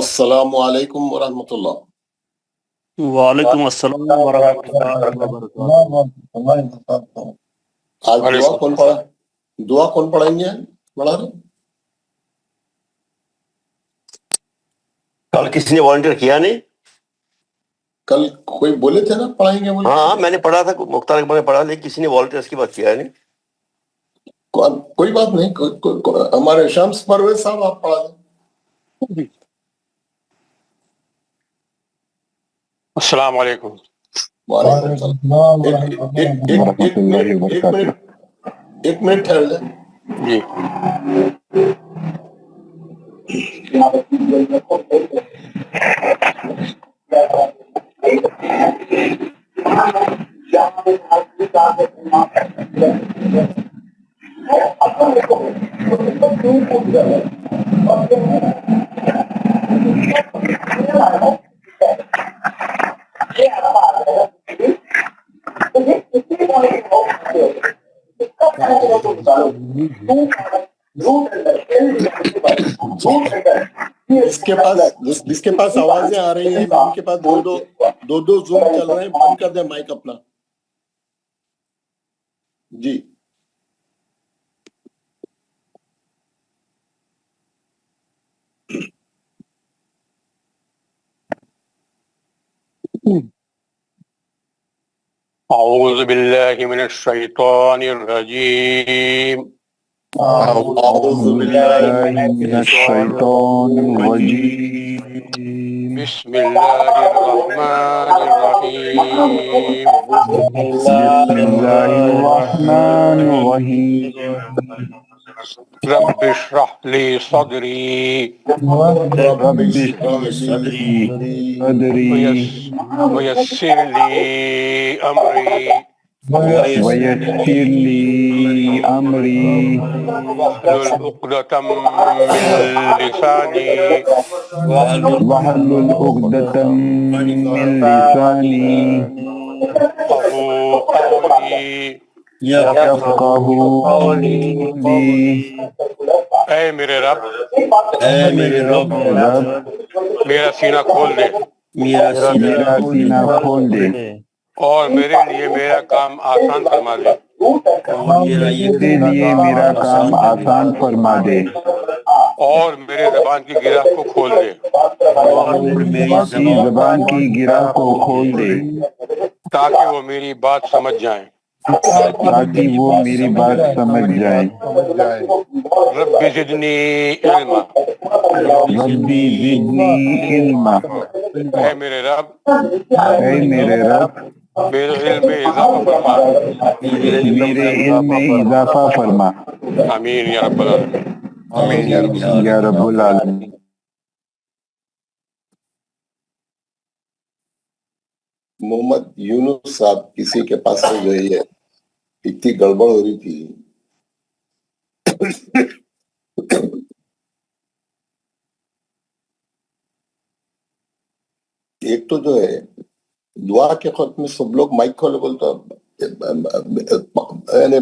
السلام علیکم ورحمۃ اللہ. وعلیکم السلام ورحمۃ اللہ وبرکاتہ. آج دعا کون پڑھائیں گے؟ پڑھا رہے کل کسی نے والنٹیئر کیا نہیں؟ کل کوئی بولے تھے نا پڑھائیں گے بولے. ہاں میں نے پڑھا تھا، مختار اکبر نے پڑھا، لیکن کسی نے والنٹیئر کی بات کیا ہے نہیں. کوئی بات نہیں، ہمارے شمس پرویز صاحب آپ پڑھا دیں. السلام علیکم. وعلیکم السلام. ایک منٹ ٹھہر جائیں. جی جس کے پاس آوازیں آ رہی ہیں ان کے پاس دو زوم چل رہے ہیں، بند کر دیں مائک اپنا. جی اعوذ باللہ من الشیطان الرجیم. اعوذ باللہ من الشیطان الرجیم. بسم اللہ الرحمن الرحیم. بسم اللہ الرحمن الرحیم. رب اشرح لی صدری رب اشرح لي صدری ویسر لی امری ويسر لي أمري واحلل عقدۃ من لسانی واحلل عقدة من لساني يفقهوا قولی. يفقهوا قولي. اے میرے رب، رب میرا سینہ کھول دے میرا سینہ کھول دے اور میرے لیے میرا کام آسان فرما دے. میرے لیے میرا کام آسان فرما دے اور میرے زبان کی گرہ کو کھول دے میری زبان کی گرہ کو کھول دے تاکہ وہ میری بات سمجھ جائیں. تاکہ وہ میری بات سمجھ جائیں. رب زدنی علما. ربی زدنی علما. اے میرے رب، اے میرے رب میرے علم میں اضافہ فرما. میرے علم میں اضافہ فرما. آمین یا رب العالمین. یا رب العالمین. محمد یونس صاحب کسی کے پاس سے جو ہے اتنی گڑبڑ ہو رہی تھی. ایک تو جو ہے دعا کے خط میں سب لوگ مائک کھولے بولتا، یعنی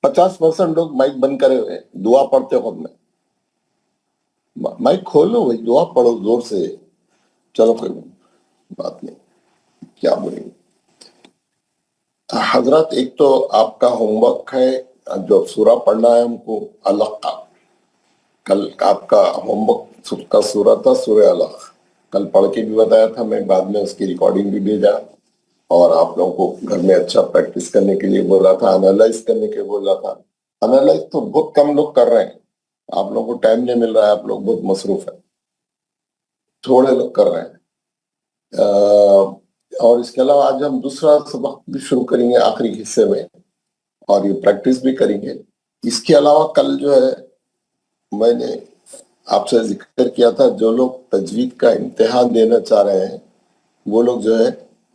50% لوگ مائک بند کرے ہوئے دعا پڑھتے خود میں. مائک کھولو بھائی، دعا پڑھو زور سے. چلو کوئی بات نہیں، کیا بولیں. حضرات ایک تو آپ کا ہوم ورک ہے، جو سورہ پڑھنا ہے ہم کو علق کا. کل آپ کا ہوم ورک کا سورہ تھا سورہ علق. کل پڑھ کے بھی بتایا تھا میں، بعد میں اس کی ریکارڈنگ بھی بھیجا، اور آپ لوگوں کو گھر میں اچھا پریکٹس کرنے کے لیے بول رہا تھا، انالائز کرنے کے بول رہا تھا. انالائز تو بہت کم لوگ کر رہے ہیں، آپ لوگوں کو ٹائم نہیں مل رہا ہے، آپ لوگ بہت مصروف ہیں، تھوڑے لوگ کر رہے ہیں. اور اس کے علاوہ آج ہم دوسرا سبق بھی شروع کریں گے آخری حصے میں، اور یہ پریکٹس بھی کریں گے. اس کے علاوہ کل جو ہے میں نے آپ سے ذکر کیا تھا، جو لوگ تجوید کا امتحان دینا چاہ رہے ہیں وہ لوگ جو ہے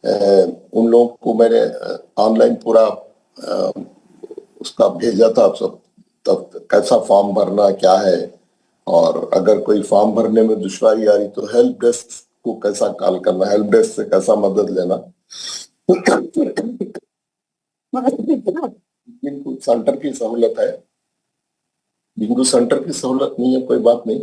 ان لوگوں کو میں نے آن لائن پورا اس کا بھیجا تھا سب، تب کیسا فارم بھرنا کیا ہے، اور اگر کوئی فارم بھرنے میں دشواری آ رہی تو ہیلپ ڈیسک کو کیسا کال کرنا، ہیلپ ڈیسک سے کیسا مدد لینا. بنگو سینٹر کی سہولت ہے، بنگو سینٹر کی سہولت نہیں ہے کوئی بات نہیں،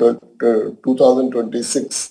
2026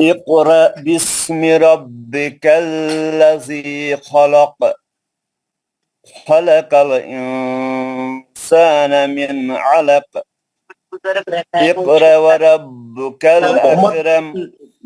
اقرأ باسم ربك الذي خلق خلق الإنسان من علق اقرأ وربك الأكرم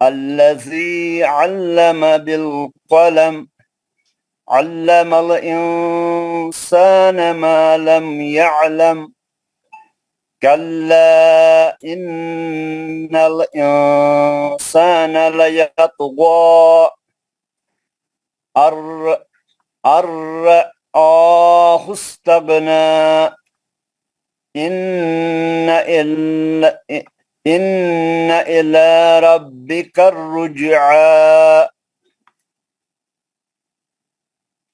الذي علم بالقلم علم الإنسان ما لم يعلم كلا إن الإنسان ليطغى أن رآه استغنى إن إلى ربك الرجعى.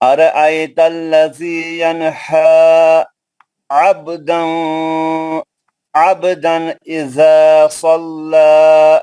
أرأيت الذي ينهى عبدا إذا صلى.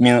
min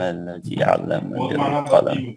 الذي علم بالقلم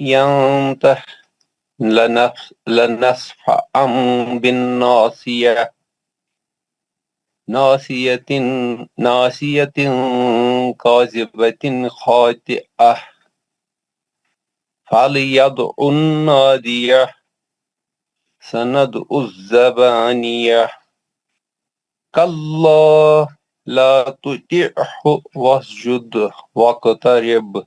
ينتح لنصفعا بالناصية ناصية كاذبة خاطئة فليدع النادية سندع الزبانية كلا لا تطعه واسجد واقترب.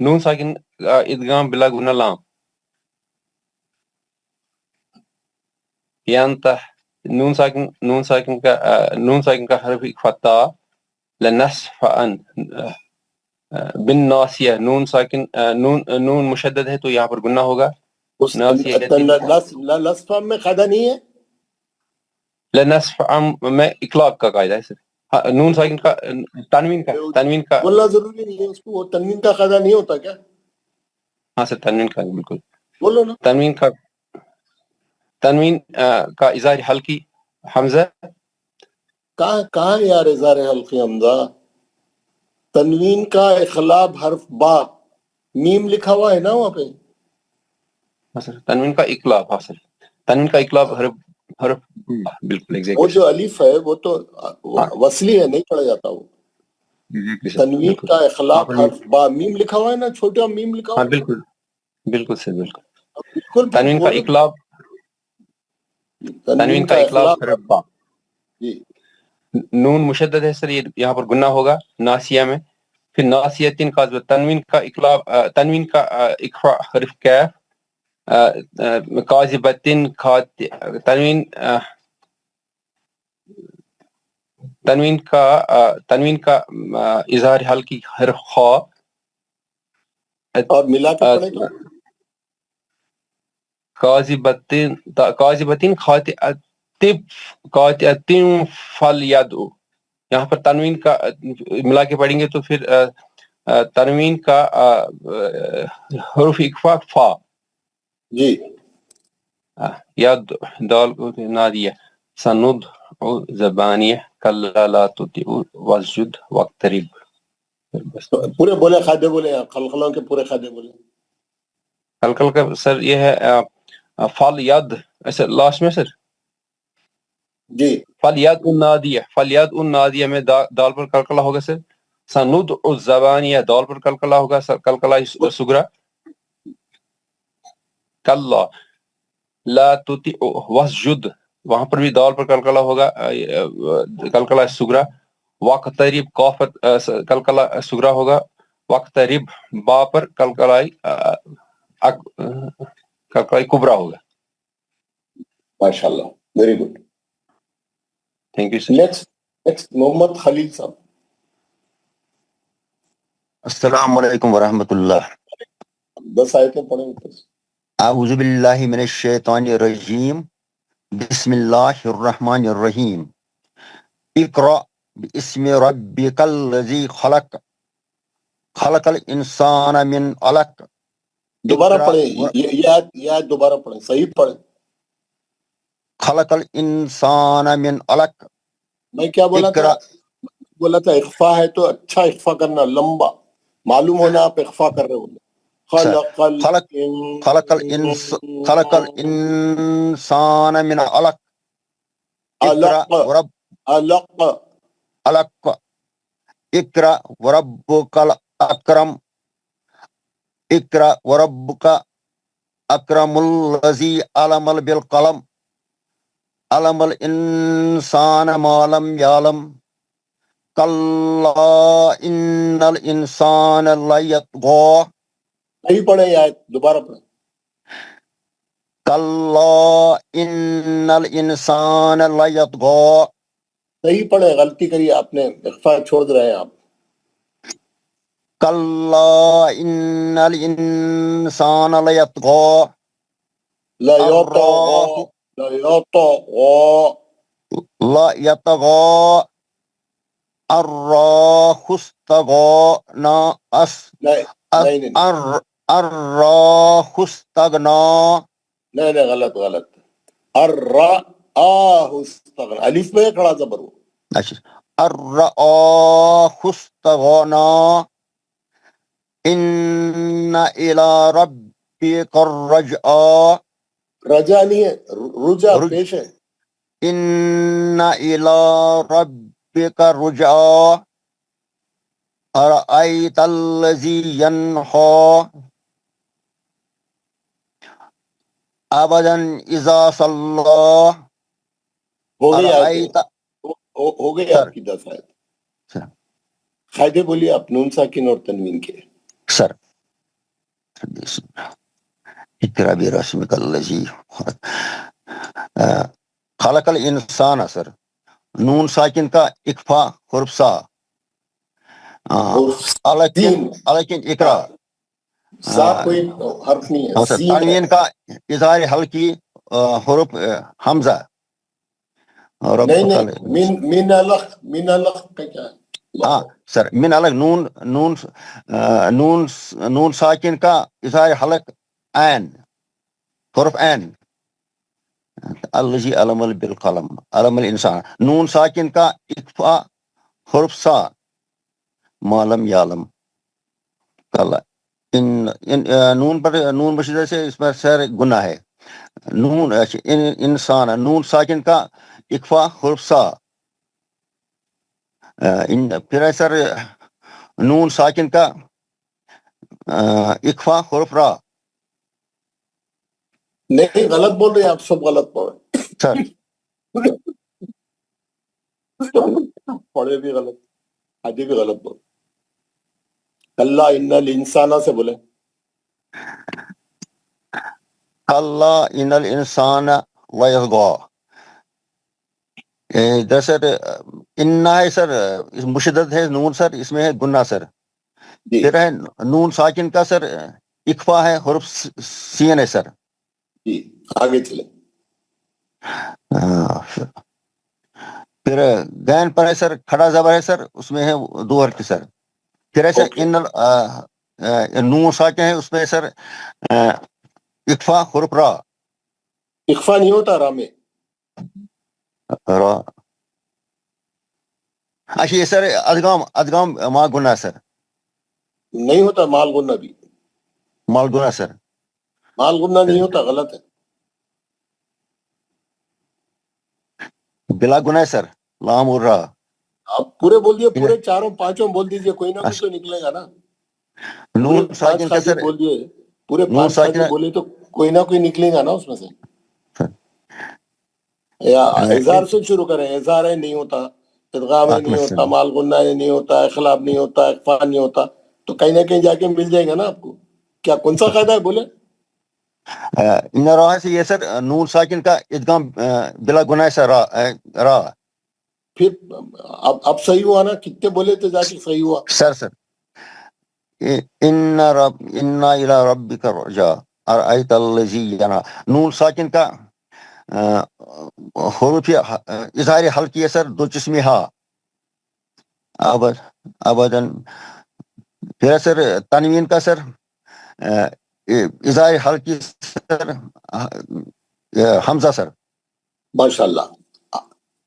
نون ساکن ادغام بلا گنہ لام ينطح نون ساکن کا حرف اخفاء تا لنصف ان بالناسیہ نون ساکن نون مشدد ہے تو یہاں پر گنہ ہوگا اس لصف میں قاعدہ نہیں ہے. لنصف میں اطلاق کا قاعدہ ہے سر. نون ساکن کا تنوین کا بولنا ضروری نہیں ہے اس کو, وہ تنوین کا قاعدہ نہیں ہوتا کیا؟ ہاں سر تنوین کا بالکل بولو نا. تنوین کا اظہار حلقی حمزہ کہاں یار اظہار حلقی حمزہ؟ تنوین کا اخلاب حرف با میم لکھا ہوا ہے نا وہاں پہ. ہاں سر تنوین کا اقلاب حاصل تنوین کا اقلاب حرف بالکل وہ ایگزیکٹلی جو الف ہے وہ تو وصلی ہے, نہیں پڑھا جاتا وہ. تنوین کا اخلاب حرف با میم لکھا ہوا ہے نا, چھوٹا میم لکھا ہوا ہاں بالکل بالکل سر بالکل. بالکل تنوین کا اقلاب تنوین کا اقلاب حرف با جی. نون مشدد ہے سر, یہ یہاں پر گنہ ہوگا ناسیہ میں. پھر ناسیتین قاذبہ تنوین کا اقلاب تنوین کا اخفاء حرف کیف قاذبتین تنوین کا اظہار حلقی حرف خا اور ملا کے پڑھے تو قاذبتین قاطعتین فلیدعو. یہاں پر تنوین کا ملا کے پڑھیں گے تو پھر تنوین کا حرف اخفاء فا جی. یا دال کو نادیہ سندع زبانیہ کلا لا تطیع واسجد واقترب. پورے بولے خادے بولے, خلخلوں کے پورے خادے بولے. کل کا سر یہ ہے فال ید ایسے لاسٹ میں سر جی. فلیاد النادیہ میں دال پر کلکلا ہوگا سر. سندع الزبانیہ دال پر کلکلا ہوگا سر, کلکلا سگرا. کلا لا تطیع واسجد وہاں پر بھی دال پر کلکلا ہوگا کلکلا سگرا. واقترب قاف کلکلا سگرا ہوگا. واقترب با پر کلکلائی کبرا ہوگا. ماشاء اللہ, very good. Thank you sir. Next Muhammad Khalil Sahab. السلام علیکم ورحمۃ اللہ. 10 آیتیں پڑھیں اوپر سے. اعوذ باللہ من الشیطان الرجیم بسم اللہ الرحمن الرحیم. اقرأ باسم ربک الذی خلق خلق الانسان من علق. دوبارہ پڑھیں, یہ آیت دوبارہ پڑھیں, صحیح پڑھیں. خلق الانسان من علق. میں کیا بولا تھا اخفا ہے تو اچھا اخفا کرنا, لمبا معلوم ہونا آپ اخفا کر رہے ہو. خلق الانسان من علق. علق. اقرأ وربک الاکرم. اقرأ وربک اکرم الذی علم بالقلم علم الانسان ما لم یعلم. کلا ان الانسان لیطغی. صحیح پڑھیں, یہ آیت دوبارہ پڑھیں. کلا ان الانسان لیطغی. صحیح پڑھیں, غلطی کری آپ نے, اخفا چھوڑ رہے ہیں آپ. کلا ان الانسان لیطغی. لیطغی. الراہ استغنى. الراہ استغنى. نہیں غلط. الراہ استغنى, الف میں کھڑا زبر ہو. الراہ استغنى. ان الى ربک الرجعى. رجا نہیں ہے, رجا پیش ہے. ان الى ربک الرجعى. ارأیت الذی ینہی عبدا اذا صلی. ہو گئی آپ کی 10 آیت. قاعدے بولیے آپ نون ساکن اور تنوین کے. سر اقرأ برسمک الذی خلق الانسان سر نون ساکن کا اکفا حرف سا لیکن اقرا سا کوئی حرف نہیں ہے، سین ہے۔ تنوین کا اظہار حلقی حرف حمزہ نہیں نہیں، من الخ کا کیا ہے؟ ہاں سر من الگ نون ساکن کا اظہار حلق عین حرف عین الذی علم بالقلم علم الانسان نون ساکن کا اکفا حرف سا معلم یعلم کل نون پر نون بشدہ سے اس پر سر گناہ ہے نون انسان نون ساکن کا اکفا حرف سا پھر ہے سر نون ساکن کا اکفا حرف را نہیں غلط بول رہے ہیں آپ، سب غلط بول رہے سر ہیں، پڑھے بھی غلط، آگے بھی غلط بول، کلا ان الانسان سے بولے، کلا ان الانسان لیطغی ادھر سر انا ہے سر مشدد ہے نون سر اس میں ہے گناہ سر جی پھر ہے نون ساکن کا سر اکفا ہے حرف سین ہے سر جی آگے چلے، پھر غین پر ہے سر کھڑا زبر ہے سر اس میں ہے دو حرف سر پھر ہے سر اوکے، نون ساکن ہے اس میں ہے سر اکفا حرف را اخفا نہیں ہوتا را میں، را اچھا یہ سر ادغام ماں گناہ سر نہیں ہوتا مال گنہ بھی، مال گناہ سر مال گنہ نہیں ہوتا، غلط ہے، بلا گناہ سر لام اور را آپ پورے بول دیے، پورے چاروں پانچوں بول دیجئے، کوئی نہ کوئی تو نکلے گا نا، پورے نون پانچ ساکن کا خاطر سر بول دیے، پورے نون پانچ ساکن خاطر بولے تو کوئی نہ کوئی نکلے گا نا اس میں سے، یا اظہار سے شروع کریں، اظہار ہے نہیں ہوتا، ادغام ہے نہیں ہوتا، مال غنہ ہے نہیں ہوتا، اخلاف نہیں ہوتا، اخفا نہیں ہوتا، تو کہیں نہ کہیں جا کے مل جائے گا نا آپ کو، کیا کون سا قاعدہ ہے بولے؟ ان را سے یہ سر نون ساکن کا ادغام بلا گناہ سے را پھر اب صحیح ہوا نا، کتنے بولے تھے جا کے صحیح ہوا، سر ان الی ربک الرجاء ارأیت الذی ینہا نون ساکن کا حروف اظہار حلقی ہے سر دو چشمی ہا ابداً پھر سر تنوین کا سر اظہار حلقی سر حمزہ سر ماشاءاللہ۔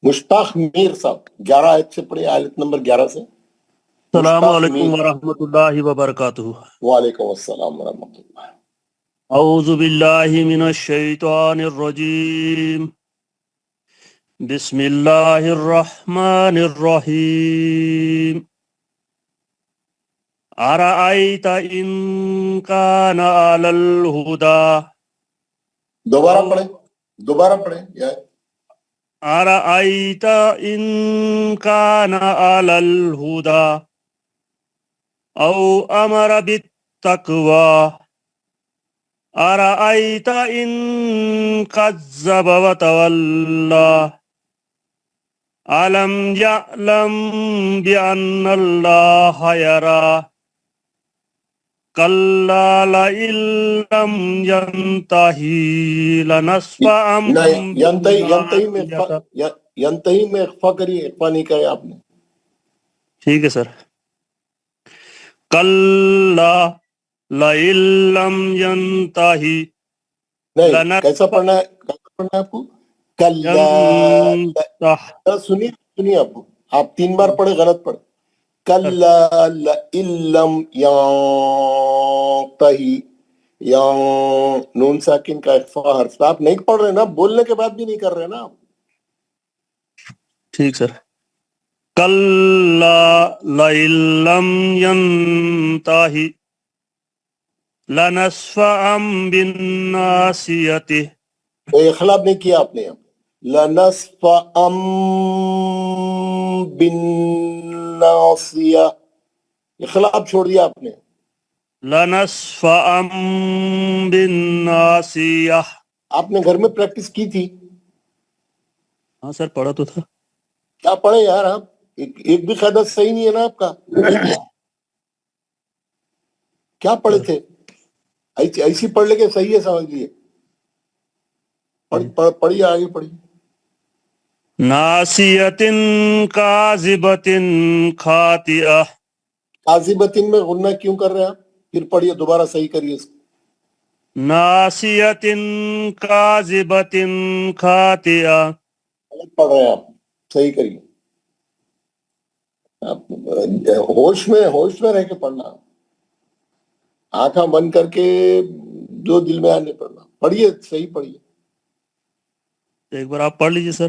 مشتاق میر صاحب 11 آیت سے پڑھے، آیت نمبر 11 سے۔ السلام مشتاق علیکم میر، ورحمۃ اللہ وبرکاتہ۔ وعلیکم السلام ورحمۃ اللہ۔ اعوذ باللہ من الشیطان الرجیم، بسم اللہ الرحمن الرحیم۔ ارأیت ان کان علی الہدی، دوبارہ پڑھیں یا ارأیت ان کان علی الہدی او امر بالتقوی، ارأیت ان کذب وتولی، علم یعلم بأن اللہ یرا، کلا لئن لم ینتہی لنصفعا نہیں، بالناصیۃ۔ ینتہی میں اخفا کریے، اخفا نہیں کرے آپ نے، ٹھیک ہے سر۔ کلا لئن لم ینتہی نہیں، کیسا پڑھنا ہے آپ کو؟ کلا، سنیے آپ 3 بار پڑھے، غلط پڑھے، کلا لئن لم ینتہی، نون ساکن کا اخفا حرف، آپ نہیں پڑھ رہے نا، بولنے کے بعد بھی نہیں کر رہے نا آپ، ٹھیک سر۔ کلا لئن لم ینتہی لنصفعا بالناصیۃ۔ کوئی اخلاف نہیں کیا آپ نے یہاں، لنصفعا بالناصیہ، اخلاف چھوڑ دیا آپ نے، لنصفعا بالناصية. آپ نے گھر میں پریکٹس کی تھی؟ ہاں سر پڑھا تو تھا. کیا پڑھے یار آپ؟ ایک بھی قاعدہ صحیح نہیں ہے نا آپ کا. کیا پڑھے تھے؟ ایسی پڑھ لے کے صحیح ہے سمجھ لیے. پڑھیے آگے پڑھیے. ناسیتن کاذبتن خاطئہ. کاذبتن میں غنہ کیوں کر رہے ہیں آپ؟ پھر پڑھیے دوبارہ صحیح کریے اس کو. ناسیتن کاذبتن خاطئہ. غلط پڑھ رہے ہیں آپ، صحیح کریے. آپ ہوش میں رہ کے پڑھنا. آنکھاں بند کر کے جو دل میں آنے پڑھنا. پڑھیے صحیح پڑھیے. ایک بار آپ پڑھ لیجئے سر.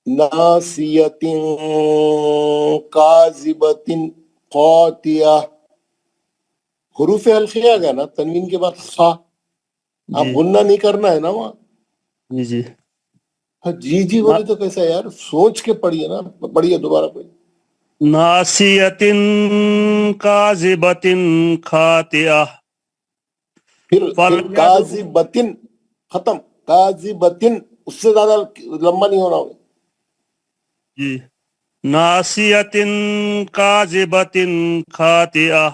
ناسیت کاذبت خاطئہ. حروف حلقیہ آ گیا نا تنوین کے بعد خا. آپ غنہ نہیں کرنا ہے نا وہاں. جی جی. جی جی بولے تو کیسا یار؟ سوچ کے پڑھیے نا. پڑھیے دوبارہ پڑھیے. ناسیتن کاذبتن خاطئہ. پھر کاذبتن ختم. کاذبتن اس سے زیادہ لمبا نہیں ہونا ہوگا. جی. ناسیتن کاذبتن خاطئہ.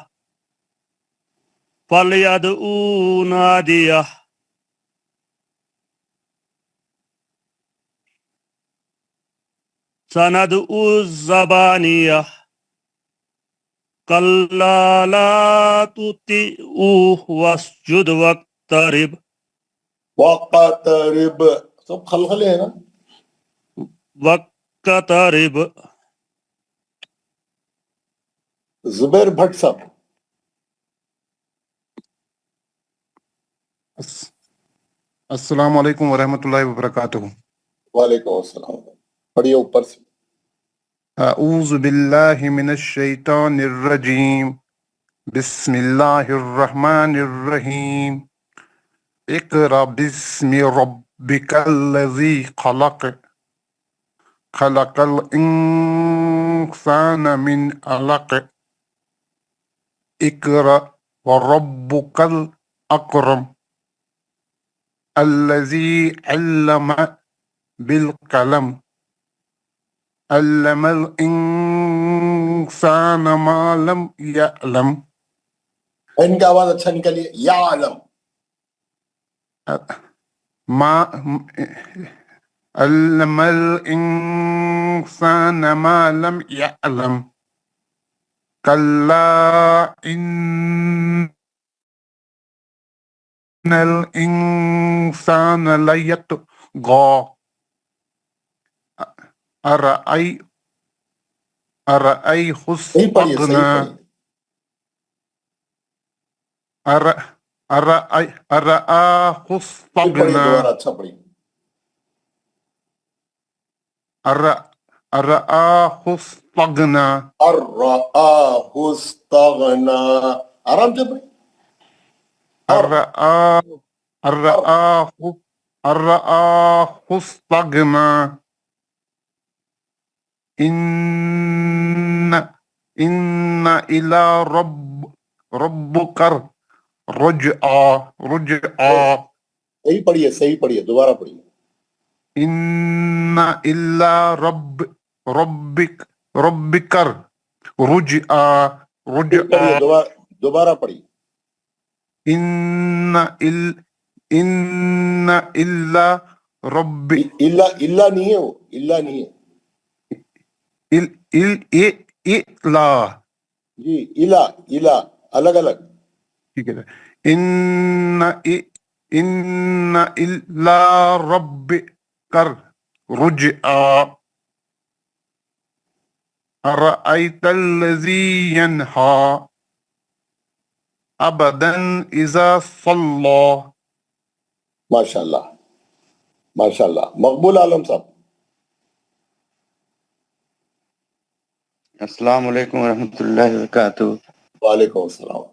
فلیدعو نادیہ. سندعو الزبانیہ. کلا لا تطعوہ واسجد واقترب. وقترب سب خلخلے ہیں نا. واقترب. زبیر بھٹ صاحب. السلام علیکم ورحمۃ اللہ وبرکاتہ. وعلیکم السلام. پڑھیے اوپر سے. اعوذ باللہ من الشیطان الرجیم. بسم اللہ الرحمن الرحیم. اقرأ باسم ربک الذی خلق. خلق الانسان من علق. اقرأ وربک الاکرم. الذی علم بالقلم. علم الانسان ما لم يعلم. ان کی آواز اچھا نکلیے. یعلم. ما علم الانسان ما لم يعلم. كلا ان الانسان ليطغى. أرأيه صحیح پڑھیے. استغنى. أرآه استغنى. دوبارہ اچھا پڑھیے. أرآه استغنى. الرآہ استغنى. آرام سے پڑھیے. أرآه استغنى. إن إلى ربك رجعا. صحیح پڑھیے. صحیح پڑھیے. دوبارہ پڑھیے. إن إلى ربك رجعا. دوبارہ پڑھیے. إن إلا ربك. اللہ نہیں ہے وہ. اللہ نہیں ہے إلا. جی. الہ الگ الگ. ٹھیک ہے. إن إلا ربك رجعا. أرأيت الذي ينهى عبدا إذا صلى. ماشاء اللہ ماشاء اللہ. مقبول عالم صاحب. السلام علیکم ورحمۃ اللہ وبرکاتہ. وعلیکم السلام.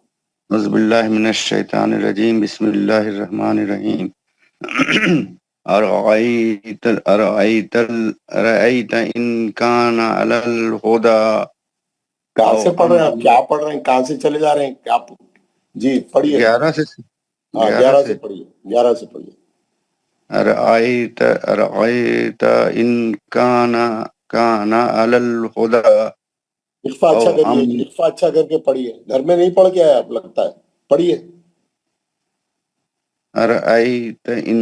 اعوذ باللہ من الشیطان الرجیم. بسم اللہ الرحمن الرحیم. أرأيت إن كان على الهدى. کہاں سے پڑھ رہے ہیں آپ؟ کیا پڑھ رہے ہیں؟ کہاں سے چلے جا رہے ہیں آپ؟ جی پڑھیے. 11 سے ہاں 11 سے پڑھیے. 11 سے پڑھیے. ارأیت ان کان علی الہدی اخفا اچھا کریے. اخفا اچھا کر کے پڑھیے. گھر میں نہیں پڑھ کے آئے آپ لگتا ہے. پڑھیے. ارأیت ان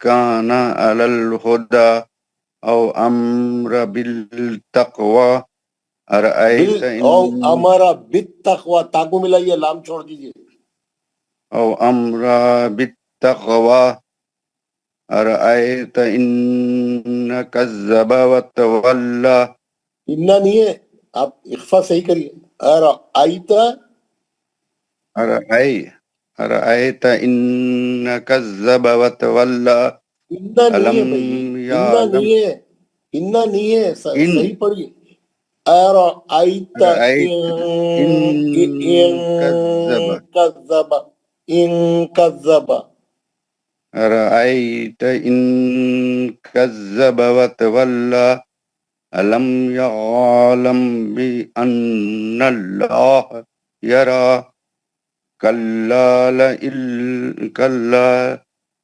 کان علی الہدی او امر بالتقوی ارأیت او امرا بالتقوی. تاکو ملائیے, لام چھوڑ دیجیے. او امر بالتقوی ارأیت ان کذب وتولی. اتنا نہیں ہے, آپ اخفا صحیح کریے. ارأیت ارأیت ان کذب وتولی اتنا نہیں ہے الم بھائی, اتنا یعلم نہیں ہے, اتنا نہیں ہے. ان صحیح پڑھیے. ارأیت ان ان کذب کذب. ان کذب. ارأیت ان کذب وتولی الم یعلم بأن اللہ یرا کلا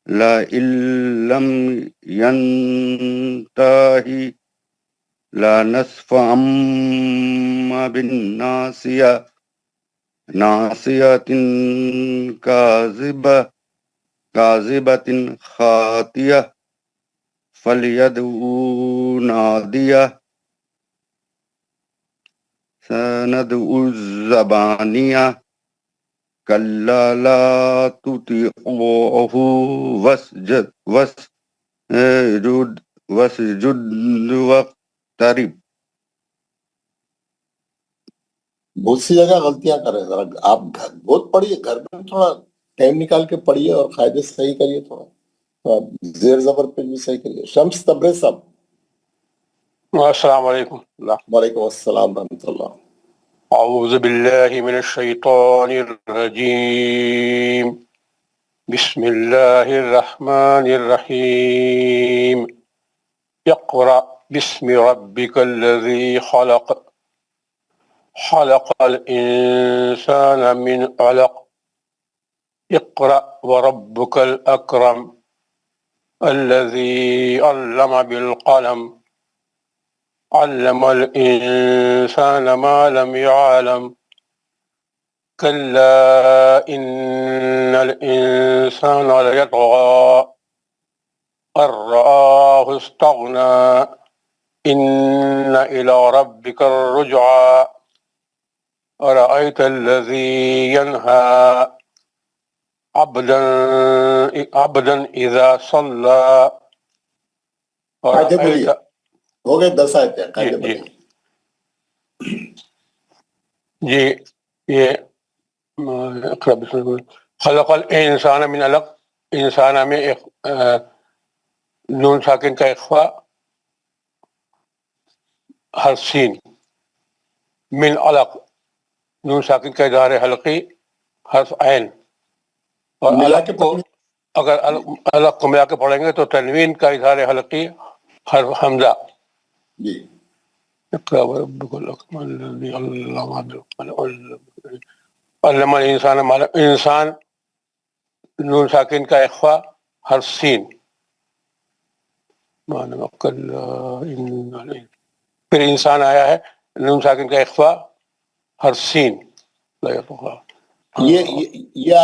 لئن لم ینتہی لنسفعا بالناصیہ ناصیۃ کاذبۃ خاطیہ فلیدعو نادیہ سندعو الزبانیہ کلا لا تطیعوہ واسجد واقترب. بہت سی جگہ غلطیاں کر رہے ہیں. ذرا آپ بہت پڑھیے, گھر میں تھوڑا ٹائم نکال کے پڑھیے اور قاعدے صحیح کریے. تھوڑا زیر زبر پہ بھی صحیح کریے. شمس تبریز صاحب. السلام علیکم. وعلیکم السلام ورحمۃ اللہ. اعوذ باللہ من الشیطان الرجیم. بسم اللہ الرحمن الرحیم. اقرأ باسم ربک الذی خلق خلق الانسان من علق اقرأ وربک الاکرم الذی علم بالقلم علم الانسان ما لم يعلم كلا ان الانسان ليطغى ان رآه استغنى ان الى ربك الرجعى أرأيت الذي ينهى عبدا اذا صلى قاعدے بولیے. أرأيت. ہو گئے 10 آیتیں. قاعدے بولیے. جی یہ خلق الانسان من علق. انسان میں نون ساکن کا اخفا حرف سین. من علق نون ساکن کا اظہار حلقی حرف عین. اور ملا علق کے کو اگر علق کو ملا کے پڑھیں گے تو تنوین کا اظہار حلقی حرف حمزہ. جی اقرأ وربک الاکرم الذی علم بالقلم علم الانسان ما لم. انسان نون ساکن کا اخفا حرف سین. پھر انسان آیا ہے نون ساکن کا اخفا حرف سین. یہ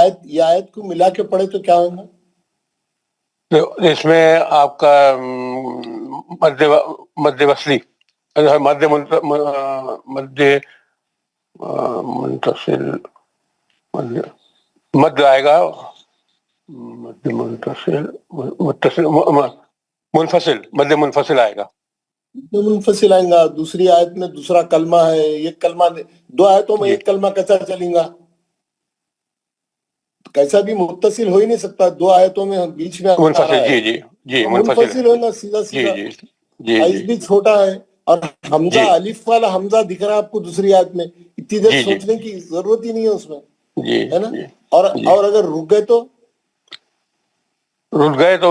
آیت کو ملا کے پڑھے تو کیا ہوگا؟ اس میں آپ کا مد وصلی مد منتصل مد آئے گا. مد منتصل منفصل مد منفصل آئے گا. منفصل آئیں گا. دوسری آیت میں دوسرا کلمہ ہے, ایک کلمہ, 2 آیتوں میں ایک کلمہ کیسا چلیں گا؟ کیسا بھی متصل ہو ہی نہیں سکتا. 2 آیتوں میں بیچ میں منفصل. جی منفصل ہونا سیدھا سیدھا. حیث بھی چھوٹا ہے اور حمزہ الف والا حمزہ دکھ رہا ہے آپ کو دوسری آیت میں. اتنی دیر سوچنے کی ضرورت ہی نہیں ہے اس میں, ہے نا. اور اگر رک گئے تو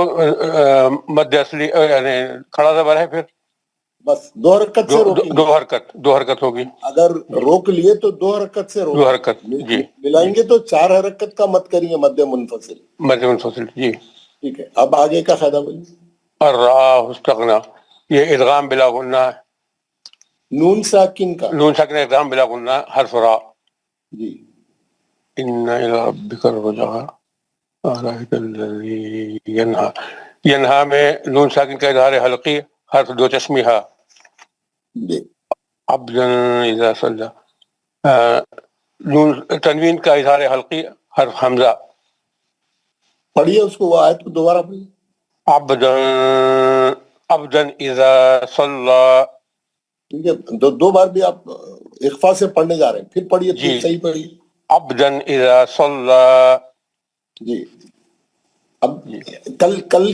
مد اصلی یعنی کھڑا زبر ہے. پھر بس 2 حرکت سے روکیں دو حرکت ہوگی. اگر روک لیے تو 2 حرکت سے دو روکیں. حرکت جی. ملائیں گے تو 4 حرکت کا مت کریے مد منفصل. مد منفصل جی. ٹھیک ہے. اب آگے کا قاعدہ بولیے. الراء استغنا، یہ ادغام بلا غنہ ہے. نون ساکن کا نون ساکن ادغام بلا غنہ حرف را. جی. ان الى ربک الرجعى ارایت الذی ینہا. ینہا میں نون ساکن کا اظہار حلقی حرف 2 تسمیہ. جی. عبدا اذا صلی. نون تنوین کا اظہار حلقی حرف حمزہ. پڑھیے اس کو، وہ آیت کو دوبارہ پڑھیے. عبدا اذا صلی. ٹھیک ہے. 2 بار بھی آپ اخفا سے پڑھنے جا رہے ہیں، پھر پڑھیے. جی. صحیح پڑھیے. عبدا اذا صلی. جی. اب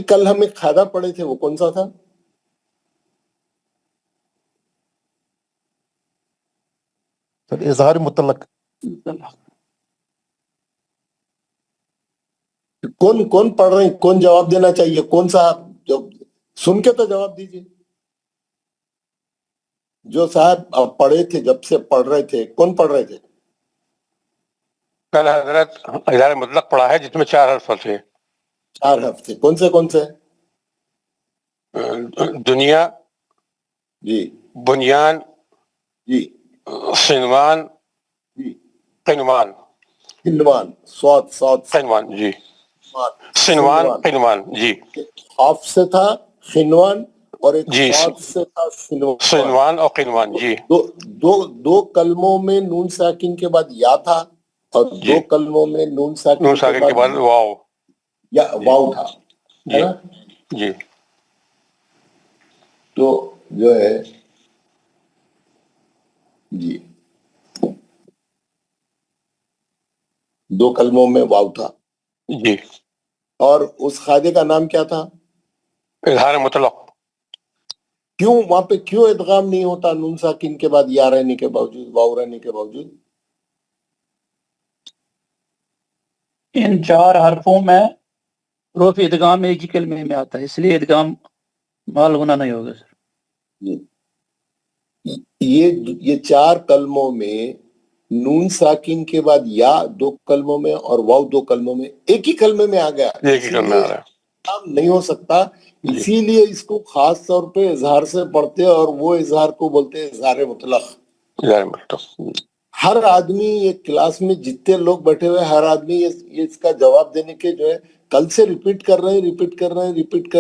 کل ہم ایک قاعدہ پڑھے تھے، وہ کون سا تھا؟ اظہار مطلق. کون پڑھ رہے ہیں؟ کون جواب دینا چاہیے؟ کون سا؟ سن کے تو جواب دیجیے. جو صاحب آپ پڑھے تھے، جب سے پڑھ رہے تھے، کون پڑھ رہے تھے؟ کل حضرت اظہار مطلق پڑھا ہے جس میں 4 حرف تھے. 4 حرف تھے. کون سے؟ دنیا، جی. بنیان، جی. سنوان، جی. قنوان. قنوان. صاد. قنوان جی. سنوان قنوان جی. خاف سے تھا خنوان، اور ایک جی. صاد سے تھا سنوان. سنوان اور قنوان جی. دو کلموں میں نون ساکن کے بعد یا تھا، اور جی. 2 کلموں میں نون ساکن کے بعد واو یا واو تھا. ہے جی. نا؟ جی. تو جو ہے جی 2 کلموں میں واو تھا. جی. اور اس قاعدے کا نام کیا تھا؟ اظہار مطلق. کیوں وہاں پہ ادغام نہیں ہوتا نون ساکن کے بعد یا رہنے کے باوجود، واو رہنے کے باوجود؟ ان 4 حرفوں میں حروف ادغام ایک ہی کلمے میں آتا ہے، اس لیے ادغام مال غنہ نہیں ہوگا سر. یہ 4 کلموں میں نون ساکن کے بعد یا 2 کلموں میں اور واو 2 کلموں میں ایک ہی کلمے میں آ گیا. ایک ہی کلمہ آ رہا ہے. ادغام نہیں ہو سکتا. اسی لیے اس کو خاص طور پہ اظہار سے پڑھتے ہیں، اور وہ اظہار کو بولتے ہیں اظہار مطلق. اظہار مطلق. ہر آدمی ایک کلاس میں جتنے لوگ بیٹھے ہوئے، ہر آدمی یہ اس کا جواب دینے کے جو ہے کل سے ریپیٹ کر رہے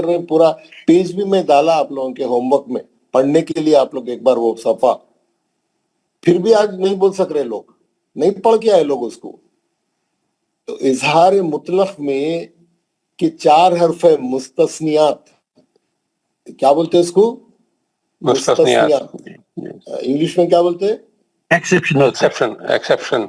ہیں. پورا پیج بھی میں ڈالا آپ لوگوں کے ہوم ورک میں پڑھنے کے لیے. آپ لوگ ایک بار وہ صفحہ، پھر بھی آج نہیں بول سک رہے لوگ، نہیں پڑھ کے آئے لوگ اس کو. تو اظہار مطلق میں کہ 4 حرف ہے مستثنیات. کیا بولتے ہیں اس کو؟ مستثنیات. انگلش میں کیا بولتے ہیں؟ ایکسیپشن.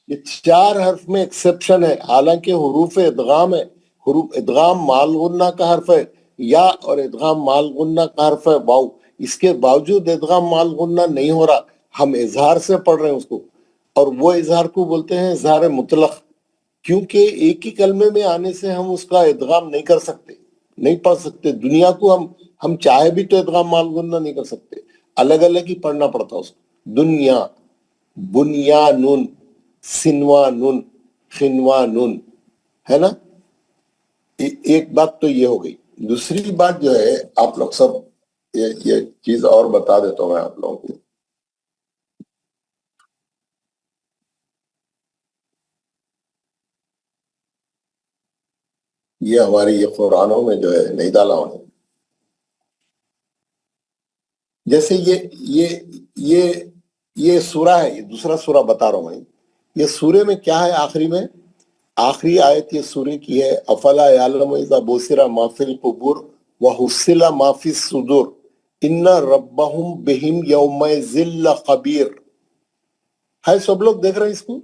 یہ 4 حرف میں ایکسیپشن ہے، حالانکہ حروف ادغام ہے. حروف ادغام مال غنہ کا حرف ہے یا، اور ادغام مال غنہ کا حرف ہے واو. اس کے باوجود ادغام مال غنہ نہیں ہو رہا، ہم اظہار سے پڑھ رہے ہیں اس کو، اور وہ اظہار کو بولتے ہیں اظہار مطلق. کیونکہ ایک ہی کلمے میں آنے سے ہم اس کا ادغام نہیں کر سکتے، نہیں پڑھ سکتے. دنیا کو ہم چاہے بھی تو ادغام مال غنہ نہیں کر سکتے، الگ الگ ہی پڑھنا پڑتا اس کو. دنیا، بنیانن، سنوانن، خنوانن، ہے نا. ایک بات تو یہ ہو گئی. دوسری بات جو ہے، آپ لوگ سب یہ چیز اور بتا دیتا ہوں میں آپ لوگوں کو. یہ ہماری یہ قرآنوں میں جو ہے نہیں ڈالا ہوں. جیسے یہ سورہ ہے، یہ دوسرا سورہ بتا رہا ہوں میں. یہ سورے میں کیا ہے؟ آخری آیت یہ سورے کی ہے، افلا یعلم اذا بصر ما فی القبور وحصل ما فی الصدور ان ربهم بهم یومئذ لخبیر. ہے سب لوگ دیکھ رہے ہیں اس کو؟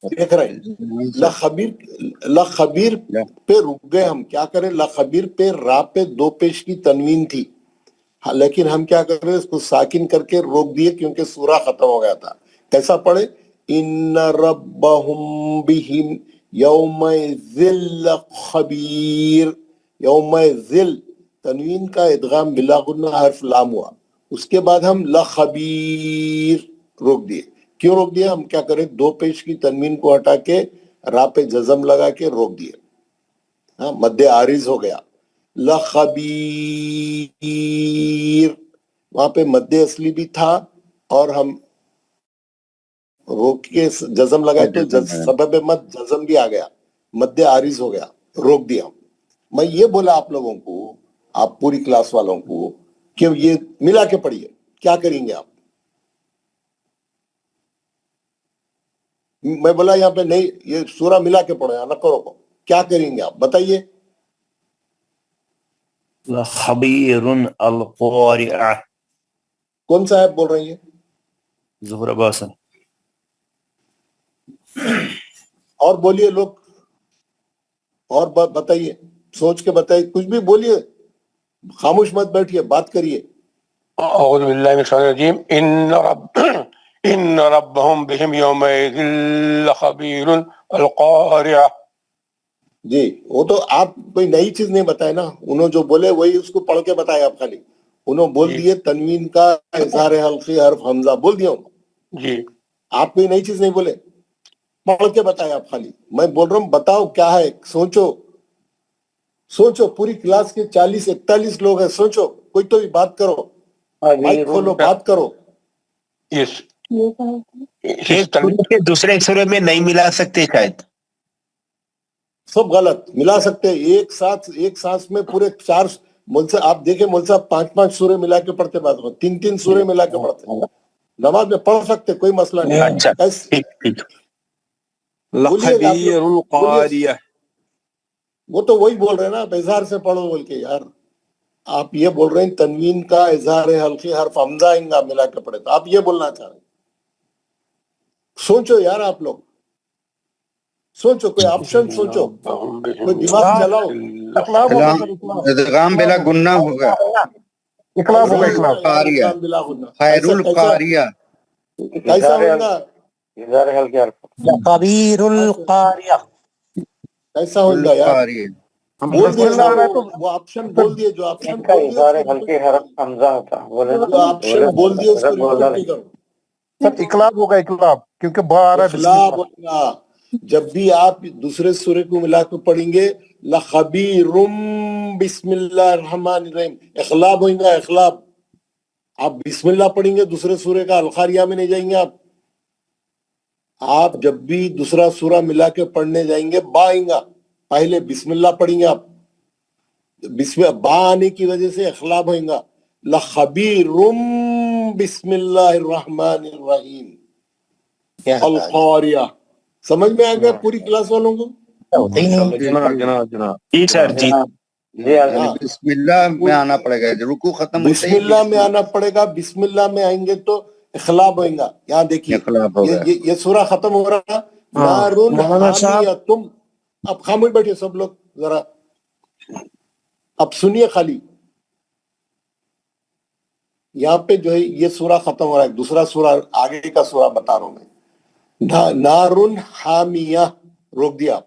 دیکھ رہے ہیں. لخبیر پہ رک گئے ہم. کیا کریں؟ لخبیر پہ را پہ 2 پیش کی تنوین تھی، لیکن ہم کیا کر رہے ہیں؟ اس کو ساکن کر کے روک دیے کیونکہ سورہ ختم ہو گیا تھا. کیسا پڑھے؟ ان ربهم بهم یومئذ لخبیر. یوم ذل تنوین کا ادغام بلا غنہ حرف لام ہوا، اس کے بعد ہم لخبیر روک دیے. کیوں روک دیا؟ ہم کیا کریں، دو پیش کی تنوین کو ہٹا کے را پہ جزم لگا کے روک دیے. ہاں، مد عارض ہو گیا. لخبیر، وہاں پہ مد اصلی بھی تھا اور ہم روک کے جزم لگائے تو سبب مد جزم بھی آ گیا، مد عارض ہو گیا، روک دیا. میں یہ بولا آپ لوگوں کو، آپ پوری کلاس والوں کو، کہ یہ ملا کے پڑھیے. کیا کریں گے آپ؟ میں بولا یہاں پہ نہیں، یہ سورہ ملا کے پڑھو، یہاں نہ کرو. کیا کریں گے آپ بتائیے؟ خبیر القارعہ. کون سا ایپ بول رہے ہیں؟ ظہور عباس. اور بولیے لوگ، اور بتائیے، سوچ کے بتائیے، کچھ بھی بولیے، خاموش مت بیٹھیے، بات کریے. اعوذ باللہ من الشیطان الرجیم. ان ربهم بهم یومئذ لخبیر القارعہ. جی، وہ تو آپ کوئی نئی چیز نہیں بتائے نا، انہوں جو بولے وہی اس کو پڑھ کے بتائے آپ. خالی انہوں بول دیے تنوین کا اظہار حلقی حرف حمزہ بول دیا انہوں. جی آپ کوئی نئی چیز نہیں بولے، پڑھ کے بتائے آپ. خالی میں بول رہا ہوں بتاؤ کیا ہے، سوچو سوچو. پوری کلاس کے 40-41 لوگ ہیں، سوچو، کوئی تو بھی بات کرو، مائک کھولو، بات کرو. یس ایک سورے کے دوسرے سورے میں نہیں ملا سکتے شاید. سب غلط ملا سکتے ہیں. ایک سانس میں پورے 4 ملسا آپ دیکھیں، ملسا 5 سورے ملا کے پڑھتے، بات 3 سورے ملا کے پڑھتے. نماز میں پڑھ سکتے، کوئی مسئلہ نہیں. اچھا ٹھیک ٹھیک. لخبیر القاریہ، وہ تو وہی بول رہے ہیں نا، آپ اظہار سے پڑھو بول کے. یار آپ یہ بول رہے ہیں تنوین کا اظہار حلقی حرف حمزہ انگا ملا کے پڑھے، تو آپ یہ بولنا چاہ رہے ہیں. سوچو یار، آپ لوگ سوچو، کوئی آپشن سوچو، کوئی دماغ چلاؤ. ادغام بلا گناہ ہوگا. اقلاب ہوگا، اقلاب. القاریہ، بلا غنہ. خیر القاریہ. کیسا ہوگا؟ اظہار حلقی حرف. خبیر القاریہ. کیسا ہوگا یار؟ القاریہ. بول بسم اللہ آ رہا ہے تو وہ آپشن بول دیے، جو آپشن کا بول اظہار دیے حلقی حرف حمزہ ہوتا. جو آپشن بول دیے اس کو ریپیٹ نہیں کرو. سر اقلاب ہوگا، اقلاب، کیونکہ با آ رہا ہے بسم اخلاق اللہ. ہوگا. جب بھی آپ دوسرے سورے کو ملا کے پڑھیں گے، لخبیرم بسم اللہ الرحمن الرحیم، اخلاب ہوئیں گا. اخلاب، آپ بسم اللہ پڑھیں گے دوسرے سورے کا، الخاریہ میں نہیں جائیں گے. آپ جب بھی دوسرا سورہ ملا کے پڑھنے جائیں گے، با آئیں گا، پہلے بسم اللہ پڑھیں گے آپ. با آنے کی وجہ سے اخلاب ہوئیں گا. لخبیرم بسم اللہ الرحمن الرحیم القاریہ. سمجھ میں آ گیا پوری کلاس والوں کو؟ جناب جی سر جی. یعنی بسم اللہ میں آنا پڑے گا، رکوع ختم ہوتے بسم ہی اللہ میں آنا پڑے گا. بسم اللہ میں آئیں گے تو اخلاب ہوئیں گا. یہاں دیکھیے، اخلاق ہوگا. یہ سورہ ختم ہو رہا. نارن حامیۃ. اب خاموش بیٹھے سب لوگ ذرا، اب سنیے خالی. یہاں پہ جو ہے یہ سورہ ختم ہو رہا ہے، دوسرا سورہ آگے کا سورہ بتا رہا ہوں میں. نارن حامیہ، روک دیا آپ،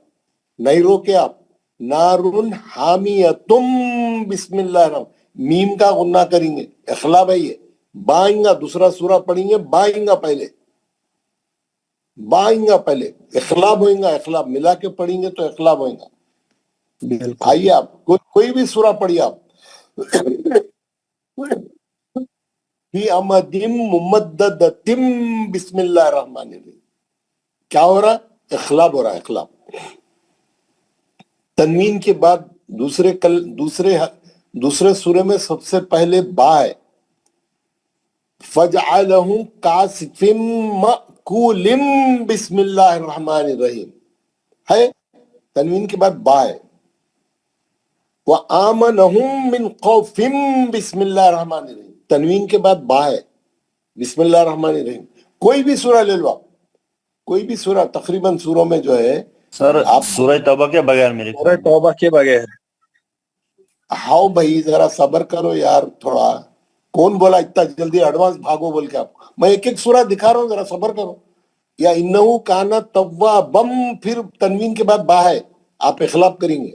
نہیں روکے آپ. نارن حامیۃم بسم اللہ الرحمن، میم کا غنہ کریں گے، اخلاب ہے یہ. بائیں گا، دوسرا سورہ پڑھیں گے، بائیں گا پہلے، بائیں گا پہلے، اخلاب ہوئیں گا. اخلاب ملا کے پڑھیں گے تو اخلاب ہوئیں گا. آئیے آپ کوئی بھی سورہ پڑھیے آپ. فی امد ممددۃ بسم اللہ الرحمن الرحیم. کیا ہو رہا؟ اخلاب ہو رہا ہے، اخلاب. تنوین کے بعد دوسرے سورے میں سب سے پہلے با ہے. فَجْعَلَهُ كَعَصْفٍ مَأْكُولٍ بسم اللہ الرحمن الرحیم ہے. تنوین کے بعد با ہے. وَآمَنَهُم مِّن خَوْفٍ بسم اللہ الرحمن الرحیم. تنوین کے بعد با ہے، بسم اللہ الرحمن الرحیم. کوئی بھی سورہ لے لو آپ، کوئی بھی سورہ، تقریباً سوروں میں جو ہے سر آپ سورہ توبہ کے بغیر میرے سورہ توبہ کے بغیر. ہاؤ بھائی ذرا صبر کرو یار تھوڑا. کون بولا اتنا جلدی ایڈوانس بھاگو بول کے؟ آپ کو میں ایک ایک سورہ دکھا رہا ہوں، ذرا صبر کرو. یا انہو کانا توابم، پھر تنوین کے بعد با ہے، آپ اخلاق کریں گے.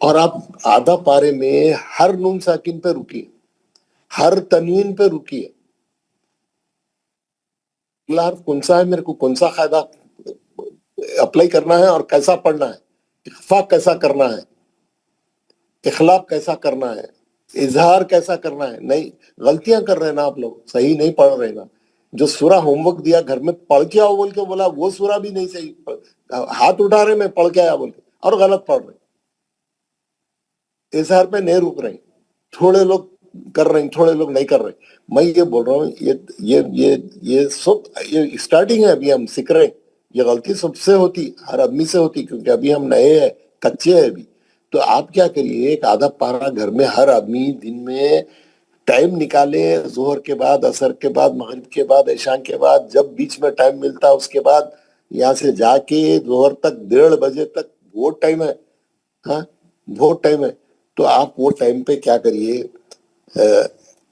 اور آپ آدھا پارے میں ہر نون ساکن پہ رکیے، ہر تنوین پہ رکیے. اگلا حرف کون سا ہے، میرے کو کون سا قاعدہ اپلائی کرنا ہے اور کیسا پڑھنا ہے، اخفا کیسا کرنا ہے، اخلاق کیسا کرنا ہے، اظہار کیسا کرنا ہے. نہیں، غلطیاں کر رہے ہیں نا آپ لوگ، صحیح نہیں پڑھ رہے نا. جو سورہ ہوم ورک دیا گھر میں پڑھ کے آؤ بول کے بولا، وہ سورہ بھی نہیں صحیح، ہاتھ اٹھا رہے میں پڑھ کے آیا بول کے اور غلط پڑھ رہے. اظہار پہ نہیں رک رہے، تھوڑے لوگ کر رہے ہیں، تھوڑے لوگ نہیں کر رہے. میں یہ بول رہا ہوں، یہ سب یہ اسٹارٹنگ ہے، ابھی ہم سیکھ رہے ہیں. یہ غلطی سب سے ہوتی، ہر آدمی سے ہوتی، کیونکہ ابھی ہم نئے ہیں، کچے ہیں ابھی. تو آپ کیا کریے، ایک آدھا پارا گھر میں ہر آدمی دن میں ٹائم نکالے، ظہر کے بعد، عصر کے بعد، مغرب کے بعد، عشاء کے بعد، جب بیچ میں ٹائم ملتا اس کے بعد یہاں سے جا کے ظہر تک 1:30 بجے تک بہت ٹائم ہے. ہاں بہت ٹائم ہے. تو آپ وہ ٹائم پہ کیا کریے،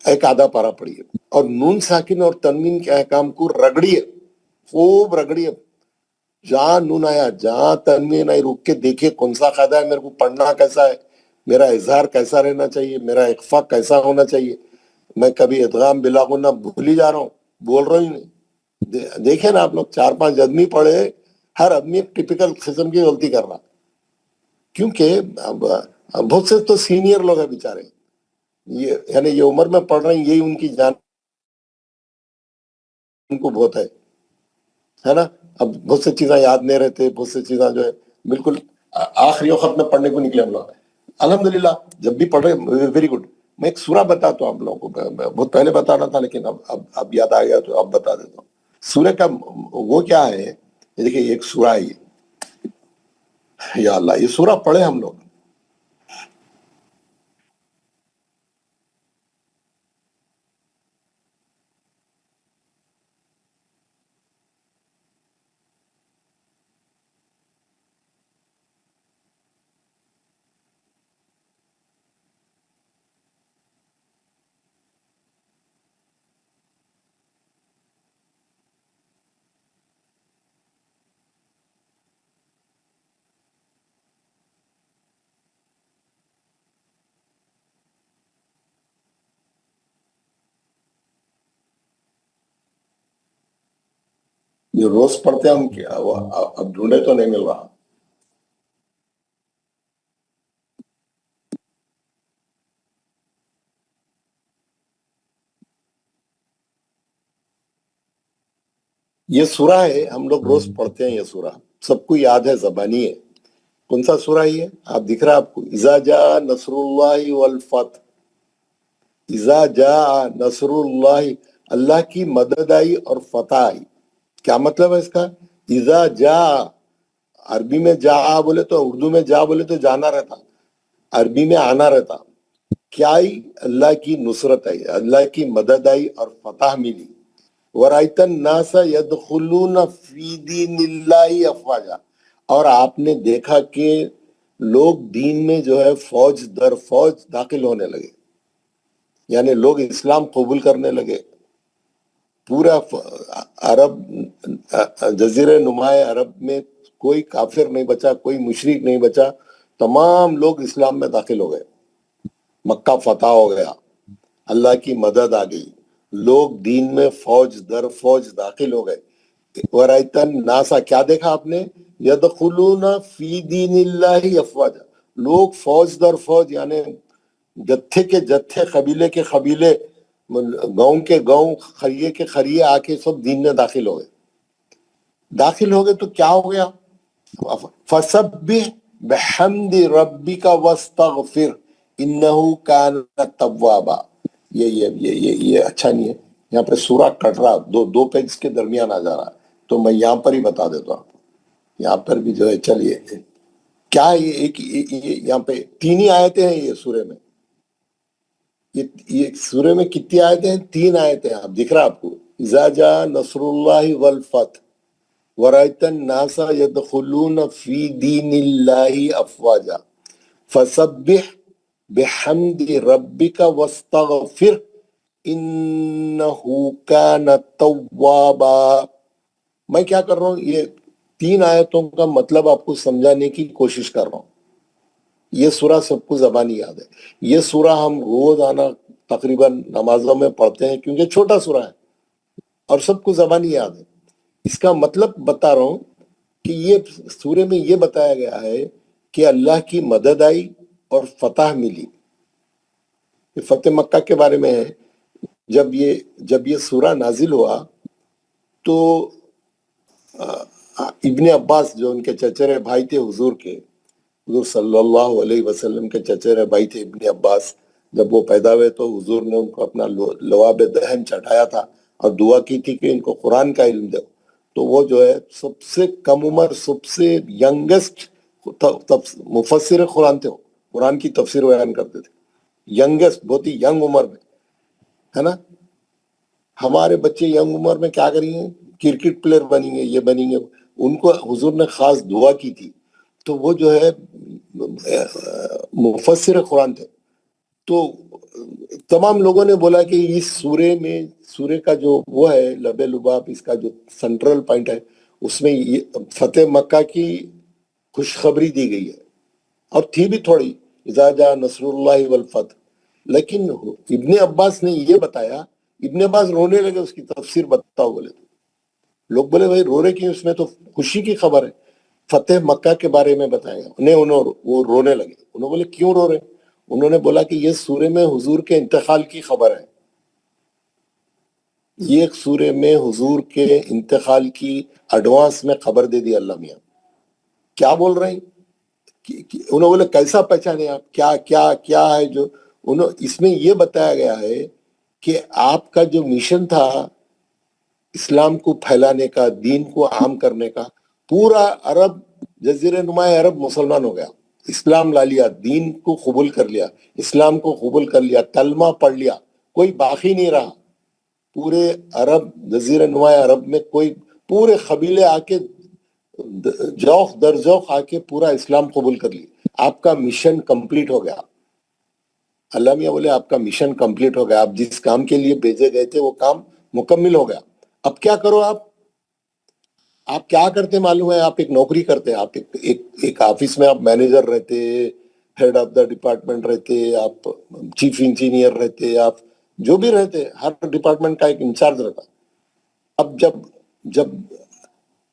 ایک آدھا پارا پڑھیے اور نون ساکن اور تنوین کے احکام کو رگڑیے، خوب رگڑیے. جہاں نون آیا، جہاں تنوین آئی، رک کے دیکھیے کون سا قاعدہ ہے، میرے کو پڑھنا کیسا ہے، میرا اظہار کیسا رہنا چاہیے، میرا اخفا کیسا ہونا چاہیے. میں کبھی ادغام بلا غنہ بھول ہی جا رہا ہوں، بول رہا ہی نہیں. دیکھیں نا آپ لوگ، 4-5 آدمی پڑھے، ہر آدمی ایک ٹپیکل قسم کی غلطی کر رہا. کیونکہ بہت سے تو سینئر لوگ ہیں بیچارے، یہ یعنی یہ عمر میں پڑھ رہے ہیں، یہی ان کی جان ان کو بہت ہے نا. اب بہت سی چیزیں یاد نہیں رہتے، بہت سی چیزیں جو ہے بالکل آخری وقت میں پڑھنے کو نکلے ہم لوگ. الحمدللہ جب بھی پڑھ رہے، ویری گڈ. میں ایک سورہ بتاتا ہوں آپ لوگوں کو، بہت پہلے بتانا تھا لیکن اب یاد آ گیا تو اب بتا دیتا ہوں. سورہ کا وہ کیا ہے، یہ دیکھیں ایک سورہ ہے، یا اللہ یہ سورہ پڑھے ہم لوگ. جو روز پڑھتے ہیں ہم کیا، اب ڈھونڈے تو نہیں مل رہا. یہ سورہ ہے، ہم لوگ روز پڑھتے ہیں. یہ سورہ سب کو یاد ہے، زبانی ہے. کون سا سورہ یہ آپ دکھ رہا ہے آپ کو، اذا جاء نصر اللہ والفتح. اذا جاء نصر اللہ، اللہ کی مدد آئی اور فتح آئی. کیا مطلب ہے اس کا؟ اذا جاء، عربی میں جا بولے تو، اردو میں جا بولے تو جانا رہتا، عربی میں آنا رہتا. کیا آئی؟ اللہ کی نصرت آئی، اللہ کی مدد آئی اور فتح ملی. وَرَأَيْتَ النَّاسَ يَدْخُلُونَ فِي دِينِ اللَّهِ أَفْوَاجًا، اور آپ نے دیکھا کہ لوگ دین میں جو ہے فوج در فوج داخل ہونے لگے، یعنی لوگ اسلام قبول کرنے لگے. پورا عرب جزیرے نمایاں عرب میں کوئی کافر نہیں بچا، کوئی مشرک نہیں بچا، تمام لوگ اسلام میں داخل ہو گئے. مکہ فتح ہو گیا، اللہ کی مدد آ گئی، لوگ دین میں فوج در فوج داخل ہو گئے. وَرَأَيْتَ النَّاسَ، کیا دیکھا آپ نے، يَدْخُلُونَ فِي دِينِ اللَّهِ أَفْوَاجًا، لوگ فوج در فوج، یعنی جتھے کے جتھے، قبیلے کے قبیلے، گاؤں کے گاؤں، خریے کے خریے آ کے سب دین میں داخل ہو گئے. داخل ہو گئے تو کیا ہو گیا، فَسَبِّحْ بِحَمْدِ رَبِّكَ وَاسْتَغْفِرْ إِنَّهُ كَانَ تَوَّابًا. یہ اچھا نہیں ہے، یہاں پہ سورہ کٹ رہا، دو پیج کے درمیان آ جا رہا ہے، تو میں یہاں پر ہی بتا دیتا ہوں. یہاں پر بھی جو ہے چلیے کیا یہاں پہ 3 ہی آیتیں ہیں یہ سورے میں. یہ سورے میں کتنی آیتیں ہیں؟ 3 آیتیں ہیں. آپ دکھ رہا آپ کو، اذا جاء نصر اللہ والفتح ورأيت الناس يدخلون في دين الله أفواجا فسبح بحمد ربك واستغفر إنه كان توابا. میں کیا کر رہا ہوں، یہ 3 آیتوں کا مطلب آپ کو سمجھانے کی کوشش کر رہا ہوں. یہ سورہ سب کو زبانی یاد ہے. یہ سورہ ہم روزانہ تقریباً نمازوں میں پڑھتے ہیں کیونکہ چھوٹا سورہ ہے اور سب کو زبانی یاد ہے. اس کا مطلب بتا رہا ہوں کہ یہ سورے میں یہ بتایا گیا ہے کہ اللہ کی مدد آئی اور فتح ملی. یہ فتح مکہ کے بارے میں ہے. جب یہ سورہ نازل ہوا تو ابن عباس جو ان کے چچرے بھائی تھے حضور کے، حضور صلی اللہ علیہ وسلم کے چچرے بھائی تھے ابن عباس، جب وہ پیدا ہوئے تو حضور نے ان کو اپنا لواب دہن چڑھایا تھا اور دعا کی تھی کہ ان کو قرآن کا علم دو. تو وہ جو ہے سب سے کم عمر، سب سے ینگسٹ مفسر قرآن تھے. وہ قرآن کی تفسیر بیان کرتے تھے، ینگسٹ، بہت ہی ینگ عمر میں، ہے نا. ہمارے بچے ینگ عمر میں کیا کریں گے؟ کرکٹ پلیئر بنیں گے، یہ بنیں گے. ان کو حضور نے خاص دعا کی تھی. تو وہ جو ہے مفسر قرآن تھے. تو تمام لوگوں نے بولا کہ اس سورے کا جو وہ ہے لب لباب، اس کا جو سنٹرل پوائنٹ ہے، اس میں فتح مکہ کی خوشخبری دی گئی ہے، اور تھی بھی تھوڑی، اذا جاء نصر اللہ والفتح. لیکن ابن عباس نے یہ بتایا، ابن عباس رونے لگے اس کی تفسیر بتاؤ بولے. تو لوگ بولے بھائی رو رہے کیوں؟ اس میں تو خوشی کی خبر ہے، فتح مکہ کے بارے میں بتایا گیا. وہ رونے لگے. انہوں بولے کیوں رو رہے؟ انہوں نے بولا کہ یہ سورے میں حضور کے انتقال کی خبر ہے. یہ سورے میں حضور کے انتقال کی ایڈوانس میں خبر دے دی اللہ میاں. کیا بول رہے ہیں؟ انہوں بولے کیسا پہچانے آپ؟ کیا ہے جو اس میں یہ بتایا گیا ہے کہ آپ کا جو مشن تھا اسلام کو پھیلانے کا، دین کو عام کرنے کا، پورا عرب جزیرہ نما عرب مسلمان ہو گیا، اسلام لا لیا، دین کو قبول کر لیا، اسلام کو قبول کر لیا، کلمہ پڑھ لیا، کوئی باقی نہیں رہا. پورے عرب جزیرہ نما عرب میں کوئی پورے قبیلے آ کے جوخ در جوخ آ کے پورا اسلام قبول کر لی. آپ کا مشن کمپلیٹ ہو گیا. اللہ میاں بولے آپ کا مشن کمپلیٹ ہو گیا، آپ جس کام کے لیے بھیجے گئے تھے وہ کام مکمل ہو گیا. اب کیا کرو؟ آپ کیا کرتے معلوم ہے؟ آپ ایک نوکری کرتے، آپ ایک آفس میں آپ مینیجر رہتے، ہیڈ آف دا ڈپارٹمنٹ رہتے، آپ چیف انجینئر رہتے، آپ جو بھی رہتے، ہر ڈپارٹمنٹ کا ایک انچارج رہتا. اب جب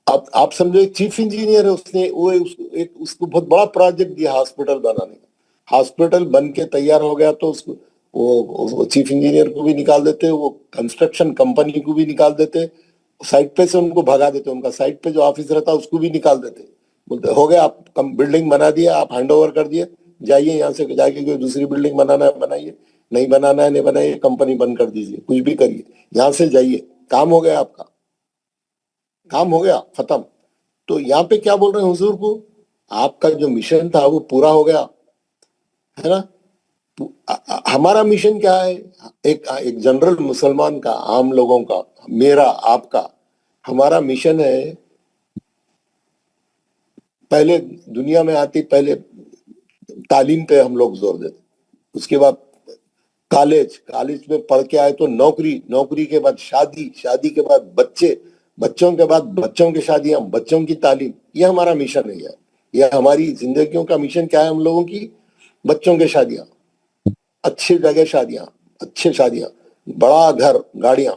آپ سمجھو ایک چیف انجینئر ہے، اس کو بہت بڑا پروجیکٹ دیا ہاسپٹل بنانے کا. ہاسپٹل بن کے تیار ہو گیا تو اس کو وہ چیف انجینئر کو بھی نکال دیتے، وہ کنسٹرکشن کمپنی کو بھی نکال دیتے، سائٹ پہ سے ان کو بھگا دیتے، ان کا سائٹ پہ جو آفس رہتا اس کو بھی نکال دیتے. بولتے ہو گیا، آپ بلڈنگ بنا دیا، آپ ہینڈ اوور کر دیے، جائیے یہاں سے، جا کے کوئی دوسری بلڈنگ بنانا ہے بنائیے، نہیں بنانا ہے نہیں بنائیے، کمپنی بند کر دیجیے، کچھ بھی کریے، یہاں سے جائیے. کام ہو گیا، آپ کا کام ہو گیا، ختم. تو یہاں پہ کیا بول رہے ہیں حضور کو؟ آپ کا جو مشن تھا وہ پورا ہو گیا، ہے نا. ہمارا مشن کیا ہے؟ ایک جنرل مسلمان کا، عام لوگوں کا، میرا، آپ کا، ہمارا مشن ہے پہلے دنیا میں آتی، پہلے تعلیم پہ ہم لوگ زور دیتے، اس کے بعد کالج میں پڑھ کے آئے تو نوکری کے بعد شادی کے بعد بچوں کے بعد بچوں کی شادیاں، بچوں کی تعلیم. یہ ہمارا مشن ہے. یہ ہماری زندگیوں کا مشن کیا ہے ہم لوگوں کی؟ بچوں کے شادیاں، اچھی جگہ شادیاں، بڑا گھر، گاڑیاں،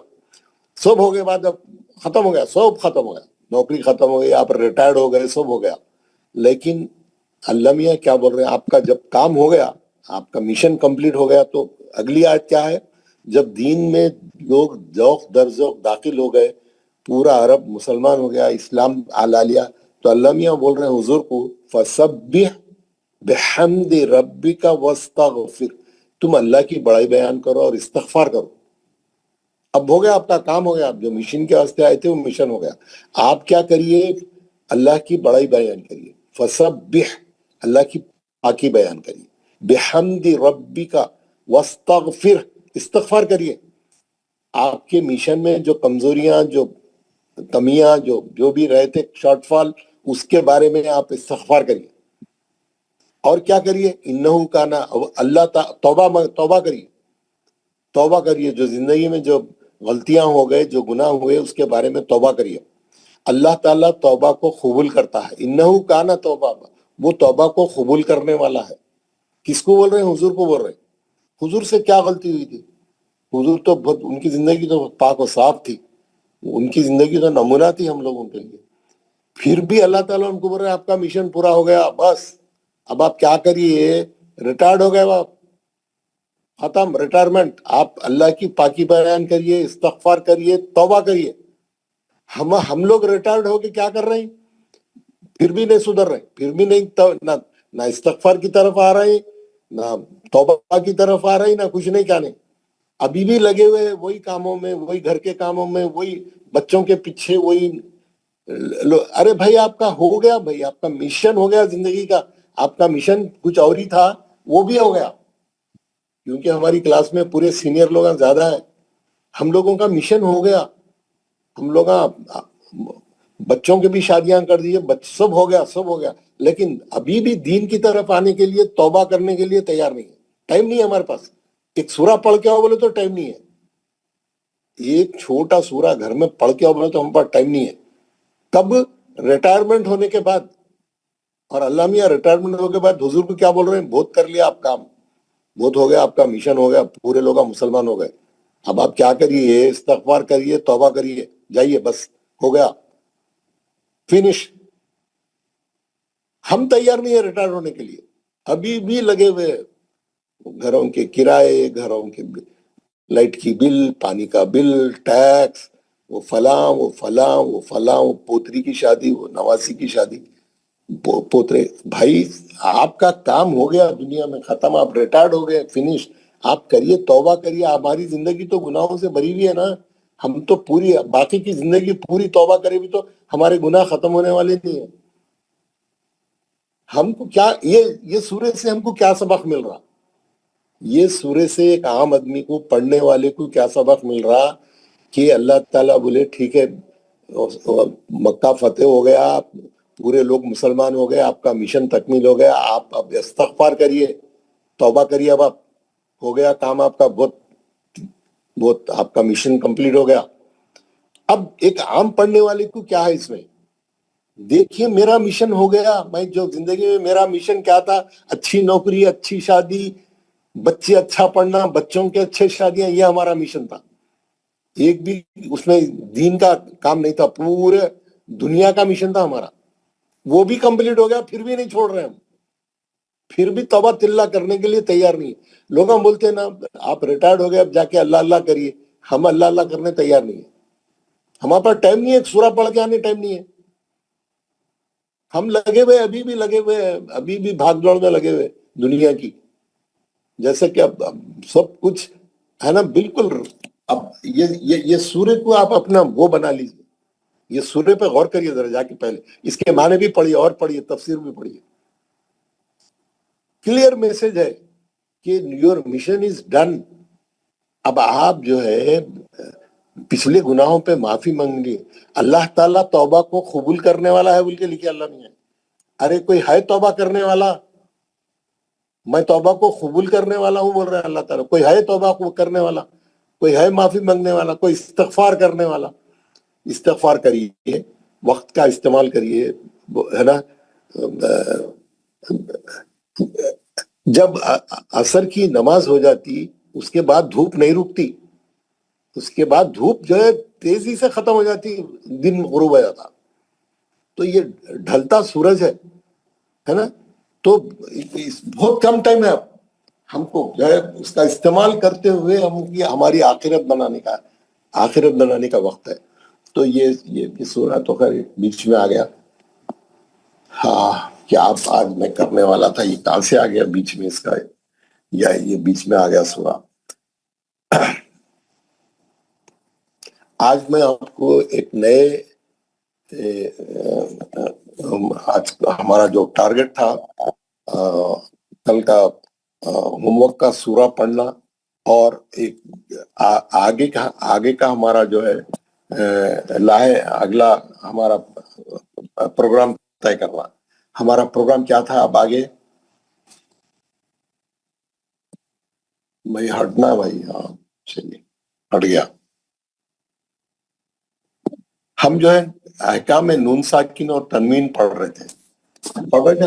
سب ہو گئے. بعد اب ختم ہو گیا، سب ختم ہو گیا، نوکری ختم ہو گئی، آپ ریٹائرڈ ہو گئے، سب ہو گیا. لیکن اللہ میاں کیا بول رہے ہیں؟ آپ کا جب کام ہو گیا، آپ کا مشن کمپلیٹ ہو گیا، تو اگلی آیت کیا ہے؟ جب دین میں لوگ ذوق در ذوق داخل ہو گئے، پورا عرب مسلمان ہو گیا، اسلام لا لیا، تو اللہ میاں بول رہے ہیں حضور کو فَسَبِّحْ بِحَمْدِ رَبِّكَ وَاسْتَغْفِرْ، تم اللہ کی بڑائی بیان کرو اور استغفار کرو. اب ہو گیا، آپ کا کام ہو گیا، آپ جو مشن کے واسطے آئے تھے وہ مشن ہو گیا. آپ کیا کریے؟ اللہ کی بڑائی بیان کریے. فَسَبِّحْ، اللہ کی پاکی بیان کریے. بِحَمْدِ رَبِّكَ وَاسْتَغْفِرْ، استغفار کریے. آپ کے مشن میں جو کمزوریاں، جو کمیاں، جو بھی رہے تھے، شارٹ فال، اس کے بارے میں آپ استغفار کریے. اور کیا کریے؟ انہو کانا، اللہ توبہ کریے. جو زندگی میں جو غلطیاں ہو گئے، جو گناہ ہوئے، اس کے بارے میں توبہ کریے. اللہ تعالیٰ توبہ کو قبول کرتا ہے. انہو کانا توبہ، وہ توبہ کو قبول کرنے والا ہے. کس کو بول رہے ہیں؟ حضور کو بول رہے ہیں. حضور سے کیا غلطی ہوئی تھی؟ حضور تو بہت، ان کی زندگی تو پاک و صاف تھی، ان کی زندگی تو نمونہ تھی ہم لوگوں کے لیے. پھر بھی اللہ تعالیٰ ان کو بول رہے ہیں آپ کا مشن پورا ہو گیا، بس اب آپ کیا کریے، ریٹائرڈ ہو گئے آپ، ختم، ریٹائرمنٹ. آپ اللہ کی پاکی بیان کریے، استغفار کریے، توبہ کریے. ہم لوگ ریٹائرڈ ہو کے کیا کر رہے ہیں؟ پھر بھی نہیں سدھر رہے، پھر بھی نہیں، نہ استغفار کی طرف آ رہے ہیں، نہ توبہ کی طرف آ رہے ہیں، نہ کچھ نہیں، کیا نہیں. ابھی بھی لگے ہوئے وہی کاموں میں، وہی گھر کے کاموں میں، وہی بچوں کے پیچھے، وہی. ارے بھائی آپ کا ہو گیا، بھائی آپ کا مشن ہو گیا زندگی کا. آپ کا مشن کچھ اور ہی تھا، وہ بھی ہو گیا. کیونکہ ہماری کلاس میں پورے سینئر لوگ زیادہ ہیں. ہم لوگوں کا مشن ہو گیا. ہم لوگ بچوں کے بھی شادیاں کر دیے، سب ہو گیا، سب ہو گیا. لیکن ابھی بھی دین کی طرف آنے کے لیے، توبہ کرنے کے لیے تیار نہیں ہے. ٹائم نہیں ہے ہمارے پاس. ایک سورہ پڑھ کے آؤ بولے تو ٹائم نہیں ہے. ایک چھوٹا سورہ گھر میں پڑھ کے آؤ بولے تو ہم پاس ٹائم نہیں ہے. کب؟ ریٹائرمنٹ ہونے کے بعد. اور اللہ میاں ریٹائرمنٹ ہونے کے بعد حضور کو کیا بول رہے ہیں؟ بہت کر لیا آپ کام، بہت ہو گیا، آپ کا مشن ہو گیا، پورے لوگ مسلمان ہو گئے. اب آپ کیا کریے؟ استغفار کریے، توبہ کریے، جائیے، بس ہو گیا، فنش. ہم تیار نہیں ہے ریٹائر ہونے کے لیے. ابھی بھی لگے ہوئے گھروں کے کرائے، گھروں کے لائٹ کی بل، پانی کا بل، ٹیکس، وہ فلاں وہ فلاں وہ فلاں، وہ پوتری کی شادی، وہ نواسی کی شادی، پوترے. بھائی آپ کا کام ہو گیا دنیا میں، ختم، آپ ریٹائرڈ ہو گئے، فنش. آپ کریے، توبہ کریے. ہماری زندگی تو گناہوں سے بھری ہوئی ہے نا. ہم تو پوری باقی کی زندگی پوری توبہ کرے بھی تو ہمارے گناہ ختم ہونے والے نہیں ہیں. ہم کو کیا یہ سورے سے ہم کو کیا سبق مل رہا؟ یہ سورے سے ایک عام آدمی کو، پڑھنے والے کو کیا سبق مل رہا؟ کہ اللہ تعالیٰ بولے ٹھیک ہے، مکہ فتح ہو گیا، پورے لوگ مسلمان ہو گئے، آپ کا مشن تکمیل ہو گیا، آپ اب استغفار کریے، توبہ کریے، اب آپ ہو گیا کام آپ کا، بہت آپ کا مشن کمپلیٹ ہو گیا. اب ایک عام پڑھنے والے کو کیا ہے اس میں؟ دیکھیے میرا مشن ہو گیا. میں جو زندگی میں میرا مشن کیا تھا؟ اچھی نوکری، اچھی شادی، بچے اچھا پڑھنا، بچوں کے اچھے شادیاں، یہ ہمارا مشن تھا. ایک بھی اس میں دین کا کام نہیں تھا، پورے دنیا کا مشن تھا ہمارا. وہ بھی کمپلیٹ ہو گیا، پھر بھی نہیں چھوڑ رہے ہم، پھر بھی توبہ تلہ کرنے کے لیے تیار نہیں. لوگ ہم بولتے ہیں نا آپ ریٹائرڈ ہو گئے، اب جا کے اللہ اللہ کریے. ہم اللہ اللہ کرنے تیار نہیں ہے. ہمارے پاس ٹائم نہیں ہے، ایک سورہ پڑھ کے آنے ٹائم نہیں ہے. ہم لگے ہوئے، ابھی بھی لگے ہوئے، ابھی بھی بھاگ دوڑ میں لگے ہوئے دنیا کی. جیسے کہ اب سب کچھ ہے نا بالکل. اب یہ سورہ کو آپ اپنا وہ بنا لیجیے. یہ سورہ پہ غور کریے ذرا جا کے، پہلے اس کے معنی بھی پڑھیے، اور پڑھیے، تفسیر بھی پڑھیے. کلیئر میسج ہے کہ یور مشن از ڈن. اب آپ جو ہے پچھلے گناہوں پہ معافی مانگ لی. اللہ تعالیٰ توبہ کو قبول کرنے والا ہے بول کے لکھے اللہ نے. ارے کوئی ہے توبہ کرنے والا؟ میں توبہ کو قبول کرنے والا ہوں بول رہے ہیں اللہ تعالیٰ. کوئی ہے توبہ کو کرنے والا؟ کوئی ہے معافی مانگنے والا؟ کوئی استغفار کرنے والا؟ استغفار کریے، وقت کا استعمال کریے، ہے نا. جب عصر کی نماز ہو جاتی، اس کے بعد دھوپ نہیں رکتی، اس کے بعد دھوپ جو ہے تیزی سے ختم ہو جاتی، دن غروب ہو جاتا. تو یہ ڈھلتا سورج ہے نا. تو بہت کم ٹائم ہے. اب ہم کو جو ہے اس کا استعمال کرتے ہوئے ہماری آخرت بنانے کا وقت ہے. تو یہ سورہ تو خیر بیچ میں آ گیا. ہاں کیا آج میں کرنے والا تھا، یہ کہاں سے آ گیا بیچ میں اس کا، یا یہ بیچ میں آ گیا سورہ. آج میں آپ کو ایک نئے، آج ہمارا جو ٹارگٹ تھا کل کا ہوم ورک کا سورہ پڑھنا، اور ایک آگے کا ہمارا جو ہے اگلا ہمارا پروگرام طے کرنا. ہمارا پروگرام کیا تھا اب آگے؟ بھائی ہٹنا بھائی، ہاں چلیے ہٹ گیا. ہم جو ہے احکام نون ساکن اور تنوین پڑھ رہے تھے نا.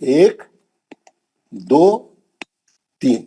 1, 2, 3।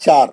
4,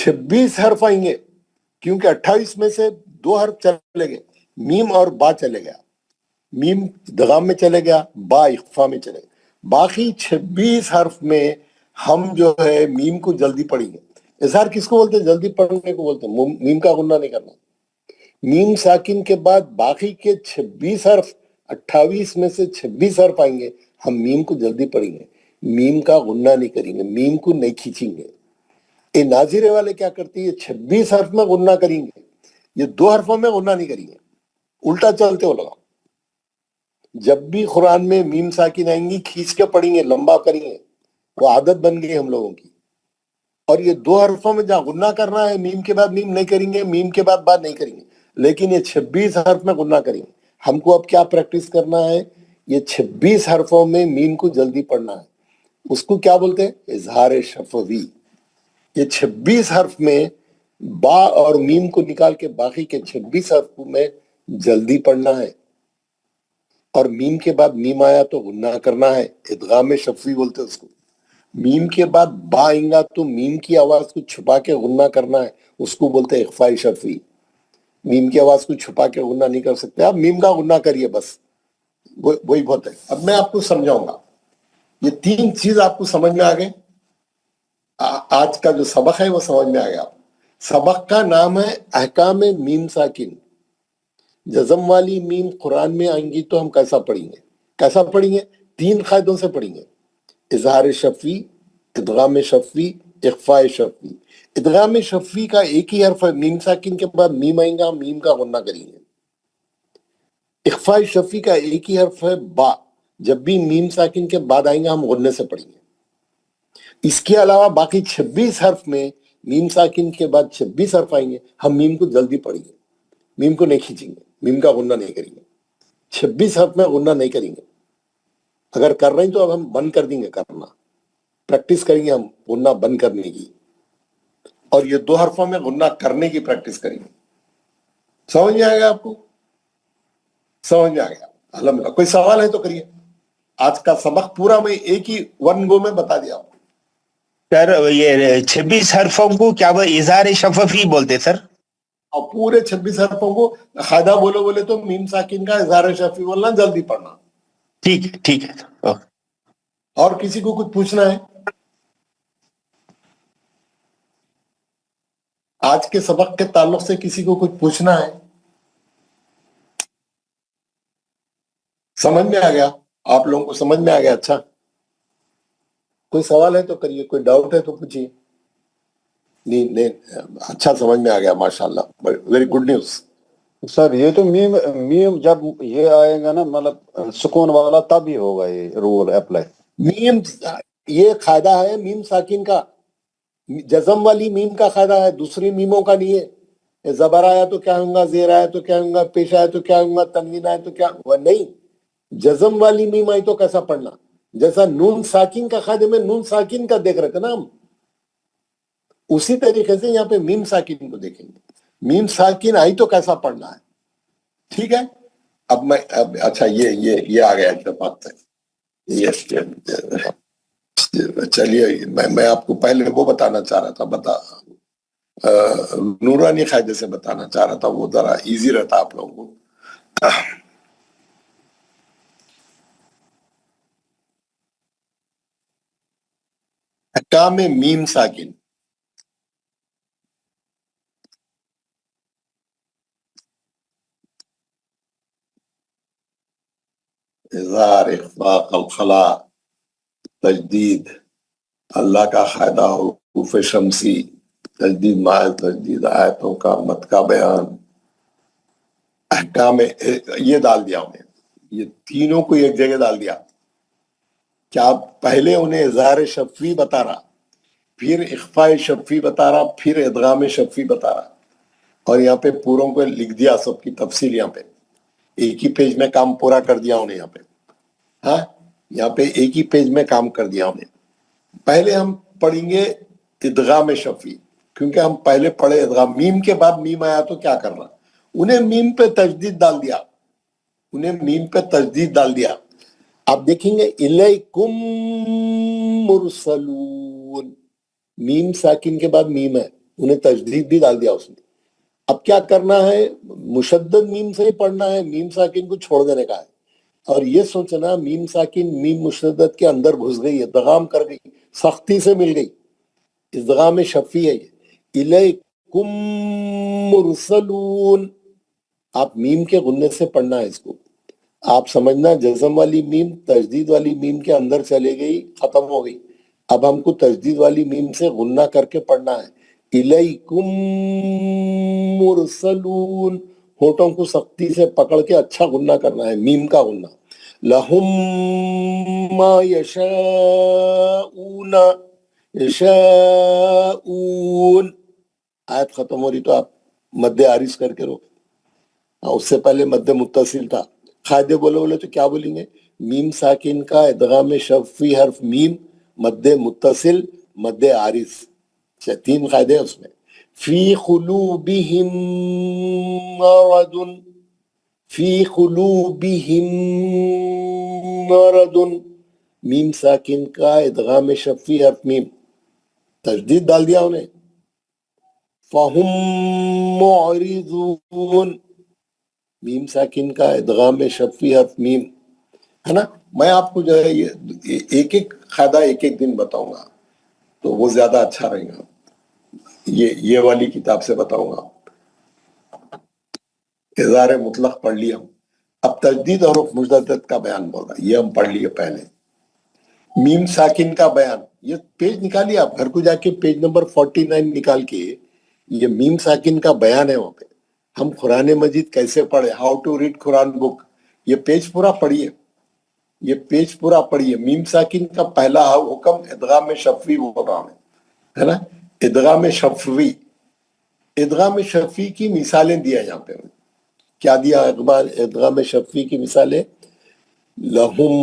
26 حرف آئیں گے کیونکہ 28 میں سے 2 حرف چلے گئے, میم اور با چلے گیا, میم ادغام میں چلے گیا, با اخفا میں چلے گیا. باقی 26 حرف میں ہم جو ہے میم کو جلدی پڑھیں گے. اظہار کس کو بولتے ہیں؟ جلدی پڑھنے کو بولتے ہیں, میم کا غنہ نہیں کرنا. میم ساکن کے بعد باقی کے 26 حرف, 28 میں سے 26 حرف آئیں گے, ہم میم کو جلدی پڑھیں گے, میم کا غنہ نہیں کریں گے, میم کو نہیں کھینچیں گے. یہ ناظرے والے کیا کرتے ہیں, 26 حرف میں غنہ کریں گے, یہ 2 حرفوں میں غنہ نہیں کریں گے, الٹا چلتے ہو لگا. جب بھی قرآن میں میم ساکن آئیں گی کھینچ کے پڑھیں گے, لمبا کریں گے, وہ عادت بن گئی ہم لوگوں کی. اور یہ 2 حرفوں میں جہاں غنہ کرنا ہے میم کے بعد میم نہیں کریں گے, میم کے بعد بات نہیں کریں گے, لیکن یہ 26 حرف میں غنہ کریں گے. ہم کو اب کیا پریکٹس کرنا ہے, یہ 26 حرفوں میں میم کو جلدی پڑھنا ہے. اس کو کیا بولتے ہیں؟ اظہار شفوی. یہ 26 حرف میں با اور میم کو نکال کے باقی کے 26 حرف میں جلدی پڑھنا ہے, اور میم کے بعد میم آیا تو غنہ کرنا ہے, ادغام شفوی بولتے ہیں اس کو. میم کے بعد با آئیں گا تو میم کی آواز کو چھپا کے غنہ کرنا ہے, اس کو بولتے ہیں اخفاء شفوی. میم کی آواز کو چھپا کے غنہ نہیں کر سکتے, آپ میم کا غنہ کریے بس, وہی بہت ہے. اب میں آپ کو سمجھاؤں گا, یہ 3 چیز آپ کو سمجھ میں آ گئے. آج کا جو سبق ہے وہ سمجھ میں آ گیا. سبق کا نام ہے احکام میم ساکن. جزم والی میم قرآن میں آئیں گی تو ہم کیسا پڑھیں گے؟ کیسا پڑھیں گے؟ 3 قاعدوں سے پڑھیں گے, اظہار شفوی, ادغام شفوی, اخفاء شفوی. ادغام شفوی کا ایک ہی حرف ہے, میم ساکن کے بعد میم آئیں گا, میم کا غنہ کریں گے. اخفاء شفوی کا ایک ہی حرف ہے با, جب بھی میم ساکن کے بعد آئیں گا ہم غنہ سے پڑھیں گے. اس کے علاوہ باقی 26 حرف میں میم ساکن کے بعد 26 حرف آئیں گے, ہم میم کو جلدی پڑھیں گے, میم کو نہیں کھینچیں گے, میم کا غنہ نہیں کریں گے. 26 حرف میں غنہ نہیں کریں گے. اگر کر رہے ہیں تو اب ہم بند کر دیں گے کرنا, پریکٹس کریں گے ہم غنہ بند کرنے کی, اور یہ 2 حرفوں میں غنہ کرنے کی پریکٹس کریں گے. سمجھ میں آئے گا آپ کو؟ سمجھ میں آ گیا الحمدللہ. کوئی سوال ہے تو کریے. آج کا سبق پورا میں ایک ہی ون گو میں بتا دیا آپ کو. سر یہ 26 حرفوں کو کیا وہ اظہار شفوی بولتے سر؟ اور پورے 26 حرفوں کو قاعدہ بولے تو میم ساکن کا اظہار شفوی بولنا, جلدی پڑھنا. ٹھیک ہے. اور کسی کو کچھ پوچھنا ہے؟ آج کے سبق کے تعلق سے کسی کو کچھ پوچھنا ہے؟ سمجھ میں آ گیا آپ لوگوں کو؟ سمجھ میں آ گیا؟ اچھا, کوئی سوال ہے تو کریے, کوئی ڈاؤٹ ہے تو پوچھیے. نہیں, اچھا سمجھ میں آ گیا, ماشاءاللہ, ویری گڈ نیوز. سر یہ تو میم جب یہ آئے گا نا, مطلب سکون والا, تب ہی ہوگا یہ رول اپلائی. میم یہ قاعدہ ہے میم ساکن کا, جزم والی میم کا قاعدہ ہے, دوسری میموں کا نہیں ہے. زبر آیا تو کیا ہوں گا, زیر آیا تو کیا ہوں گا, پیش آیا تو کیا ہوں گا, تنوین آیا تو کیا, وہ نہیں. جزم والی میم آئی تو کیسا پڑھنا, جیسا نون ساکن کا قاعدے میں نون ساکن کا دیکھ رہے تھے نا ہم, اسی طریقے سے یہاں پہ میم ساکن کو دیکھیں گے. میم ساکن آئی تو کیسا پڑھنا ہے. ٹھیک ہے, اب اچھا یہ آ گیا اتفاق سے. چلیے, میں آپ کو پہلے وہ بتانا چاہ رہا تھا, نورانی قاعدے سے بتانا چاہ رہا تھا, وہ ذرا ایزی رہتا آپ لوگوں کو. احکام میم ساکن. اظہار, اخفاء, قلقلہ, تجدید, اللہ کا قاعدہ حروف شمسی, تجدید مائل, تجدید آیتوں کا مت کا بیان. احکام یہ ڈال دیا انہیں, یہ تینوں کو ایک جگہ ڈال دیا. کیا پہلے انہیں اظہار شفوی بتا رہا, پھر اخفاء شفوی بتا رہا, پھر ادغام شفوی بتا رہا, اور یہاں پہ پوروں کو لکھ دیا سب کی تفصیل. یہاں پہ ایک ہی پیج میں کام پورا کر دیا انہیں. یہاں پہ یہاں پہ ایک ہی پیج میں کام کر دیا انہیں. پہلے ہم پڑھیں گے ادغام شفوی, کیونکہ ہم پہلے پڑھے ادغام. میم کے بعد میم آیا تو کیا کرنا, انہیں میم پہ تجدید ڈال دیا. آپ دیکھیں گے الیکم مرسلون, میم ساکن کے بعد میم ہے, انہیں تجدید بھی ڈال دیا اس نے. اب کیا کرنا ہے؟ مشدد میم سے ہی پڑھنا ہے، میم ساکن کو چھوڑ دینے کا ہے. اور یہ سوچنا میم ساکن میم مشدد کے اندر گھس گئی، ادغام کر گئی، سختی سے مل گئی. ادغام شفی ہے یہ. الیکم مرسلون، آپ میم کے غننے سے پڑھنا ہے اس کو. آپ سمجھنا جزم والی میم تجدید والی میم کے اندر چلے گئی، ختم ہو گئی. اب ہم کو تجدید والی میم سے غنہ کر کے پڑھنا ہے. الیکم مرسلون، ہونٹوں کو سختی سے پکڑ کے اچھا غنہ کرنا ہے، میم کا غنہ. لہم ما یشاؤون، یشاؤون، آیت ختم ہو رہی تو آپ مد عارض کر کے روک. اس سے پہلے مد متصل تھا. قاعدے بولے تو کیا بولیں گے؟ میم ساکن کا ادغام شفی حرف میم، مد متصل، مد عارض. 3 قاعدے اس میں. فی قلوبہم مرض، فی قلوبہم مرض، میم ساکن کا ادغام شفی حرف میم، تجدید ڈال دیا انہیں. فہم معرضون، میم ساکن کا ادغام شفی حرف میم ہے نا. میں آپ کو جو ہے یہ ایک ایک قاعدہ ایک ایک دن بتاؤں گا تو وہ زیادہ اچھا رہے گا. یہ والی کتاب سے بتاؤں گا. اظہار مطلق پڑھ لیا. اب تجدید اور حروف مشدد کا بیان بول رہا ہے، یہ ہم پڑھ لیے پہلے. میم ساکن کا بیان، یہ پیج نکالیے آپ گھر کو جا کے، پیج نمبر 49 نکال کے، یہ میم ساکن کا بیان ہے. وہاں پہ ہم قرآن مجید کیسے پڑھے، ہاؤ ٹو ریڈ قرآن بک، یہ پیج پورا پڑھیے، یہ پیج پورا پڑھیے. میم ساکن کا پہلا حکم ادغام شفوی بول رہا ہے نا. ادغام شفوی، ادغام شفوی کی مثالیں دیا یہاں پہ. کیا دیا ادغام شفوی کی مثالیں؟ لہم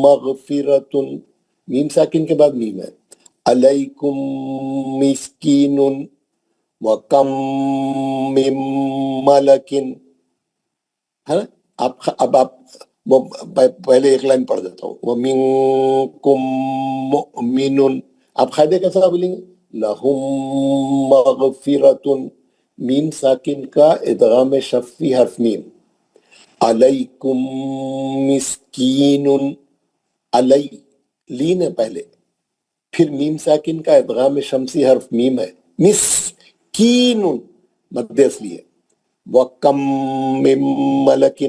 مغفرۃ، میم ساکن کے بعد میم ہے. علیکم مسکین، وَكَمْ مِن مَلَكٍ، ہے نا. اب آپ پہلے ایک لائن پڑھ دیتا ہوں. وَمِنْكُمْ مُؤْمِنٌ، آپ قاعدے کیسا بولیں گے؟ لَهُمْ مَغْفِرَةٌ، میم ساکن کا ادغام شفی حرف میم. علیکم مسکین، علی لین ہے پہلے، پھر میم ساکن کا ادغام شمسی حرف میم ہے. مسکین مد اصلی ہے. وَكَمْ مِن مَلَكٍ،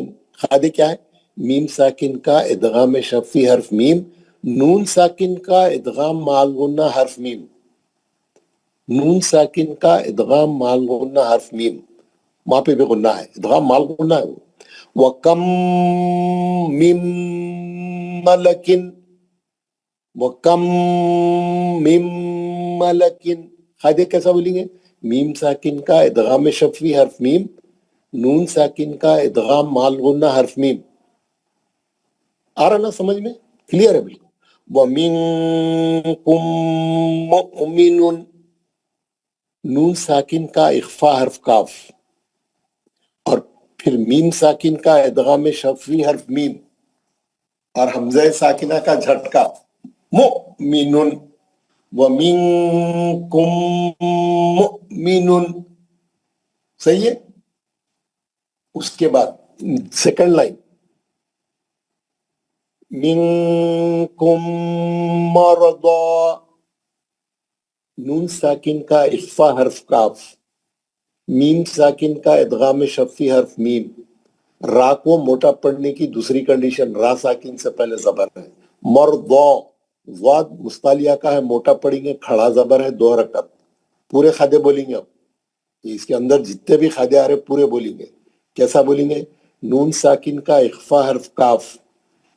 قاعدے کیا ہے؟ میم ساکن کا ادغام شفی حرف میم، نون ساکن کا ادغام مال غنہ حرف میم، نون ساکن کا ادغام مال غنہ حرف میم، وہاں پہ بھی غنہ ہے، ادغام مال غنہ ہے. وَكَمْ مِن مَلَكٍ، وَكَمْ مِن مَلَكٍ، قاعدے کیسا بولیں گے؟ میم ساکن کا ادغام شفوی حرف میم، نون ساکن کا ادغام مال غنہ حرف میم. آ رہا نا سمجھ میں؟ کلیئر ہے بالکل. وَمِنْكُمْ مُؤْمِنٌ، نون ساکن کا اخفا حرف کاف، اور پھر میم ساکن کا ادغام شفوی حرف میم، اور حمزہ ساکنہ کا جھٹکا مؤمنٌ. وَمِنْكُمْ مُؤْمِنٌ، صحیح ہے. اس کے بعد سیکنڈ لائن، مِنْكُمْ مَرْضَى، نون ساکن کا اخفا حرف کاف، میم ساکن کا ادغام شفی حرف میم. را کو موٹا پڑھنے کی دوسری کنڈیشن، را ساکن سے پہلے زبر ہے. مرضا، ضاد مستعلیہ کا ہے، موٹا پڑھیں گے، کھڑا زبر ہے، 2 حرکت. پورے خادے بولیں گے. اب اس کے اندر جتنے بھی خادے آ رہے پورے بولیں گے. کیسا بولیں گے؟ نون ساکن کا اخفا حرف کاف،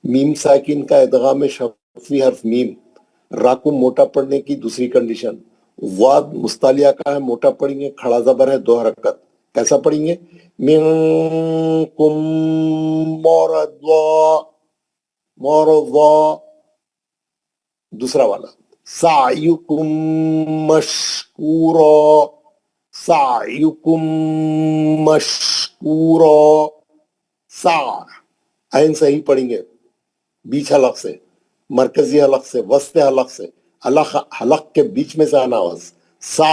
میم ساکن کا ادغام شفی حرف میم، را کو موٹا پڑھنے کی دوسری کنڈیشن، ضاد مستعلیہ کا ہے، موٹا پڑھیں گے، کھڑا زبر ہے، 2 حرکت. کیسا پڑھیں گے؟ منکم مرضا، مرضا. دوسرا والا، سعیکم مشکورا، سعیکم مشکورا. سا عین صحیح پڑھیں گے، بیچ حلق سے، مرکزی حلق سے، وسط حلق سے، حلق کے بیچ میں سے آنا آواز. سا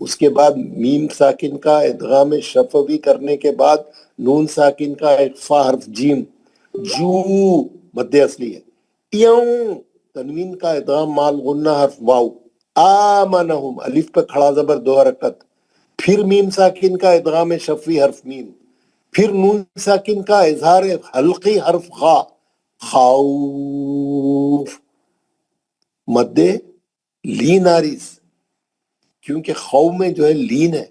اس کے بعد میم ساکن کا ادغام شفوی کرنے کے بعد نون ساکن کا اخفا حرف جیم، جو مد اصلی ہے، یوں تنوین کا ادغام مال غنہ حرف واو، آمنہم الف پہ کھڑا زبر 2 حرکت، پھر میم ساکن کا ادغام شفوی حرف میم، پھر نون ساکن کا اظہار حلقی حرف خا، خوف، مد لین آریز، کیونکہ خو میں جو ہے لین ہے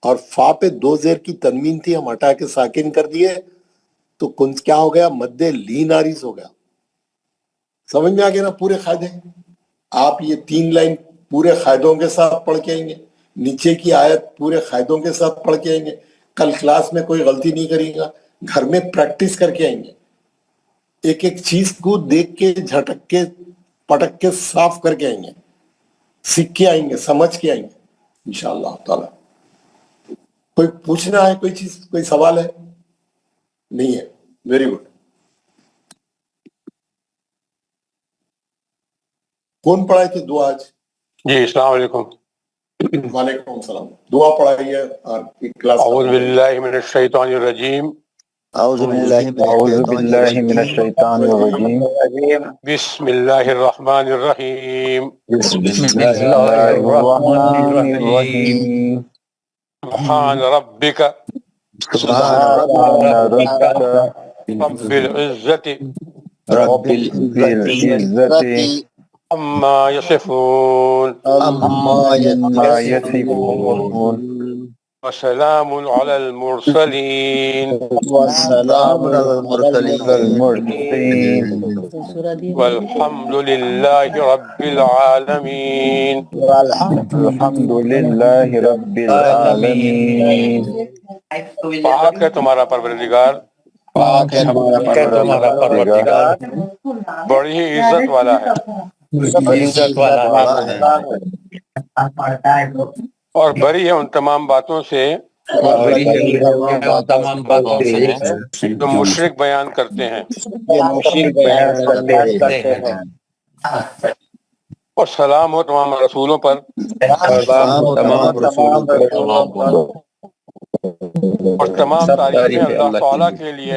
اور فا پہ 2 زیر کی تنوین تھی، ہم ہٹا کے ساکن کر دیے تو کنس کیا ہو گیا؟ مد لین آریز ہو گیا۔ سمجھ میں آ گیا نا پورے قاعدے؟ آپ یہ 3 لائن پورے قاعدوں کے ساتھ پڑھ کے آئیں گے، نیچے کی آیت پورے قاعدوں کے ساتھ پڑھ کے آئیں گے، کل کلاس میں کوئی غلطی نہیں کریں گا، گھر میں پریکٹس کر کے آئیں گے، ایک ایک چیز کو دیکھ کے جھٹک کے پٹک کے صاف کر کے آئیں گے، سیکھ کے آئیں گے، سمجھ کے آئیں گے انشاءاللہ تعالی۔ کوئی پوچھنا ہے کوئی چیز، کوئی سوال ہے؟ نہیں ہے، ویری گڈ۔ کون پڑھائے تھے دعا آج؟ جی السلام علیکم۔ وعلیکم السلام۔ دعا پڑھائیے اور کلاس۔ اعوذ باللہ من الشیطان الرجیم، اعوذ باللہ من الشیطان الرجیم، بسم اللہ الرحمن الرحیم، بسم اللہ الرحمن الرحیم، سبحان ربک سبحان ربک رب العزت رب العزت عما یصفون عما یصفون وسلام علی المرسلین والسلام علی المرسلین والحمد للہ رب العالمین۔ الحمد للہ رب العالمین۔ پاک ہے تمہارا پروردگار، پاک ہے ہمارا پروردگار، بڑی ہی عزت والا ہے عزت والا ہے اور بری ہے ان تمام باتوں سے تمام باتوں سے جو مشرک بیان کرتے ہیں، بیان کرتے ہیں، اور سلام ہو تمام رسولوں پر تمام رسولوں پر، اور تمام تعریفیں اللہ تعالیٰ کے لیے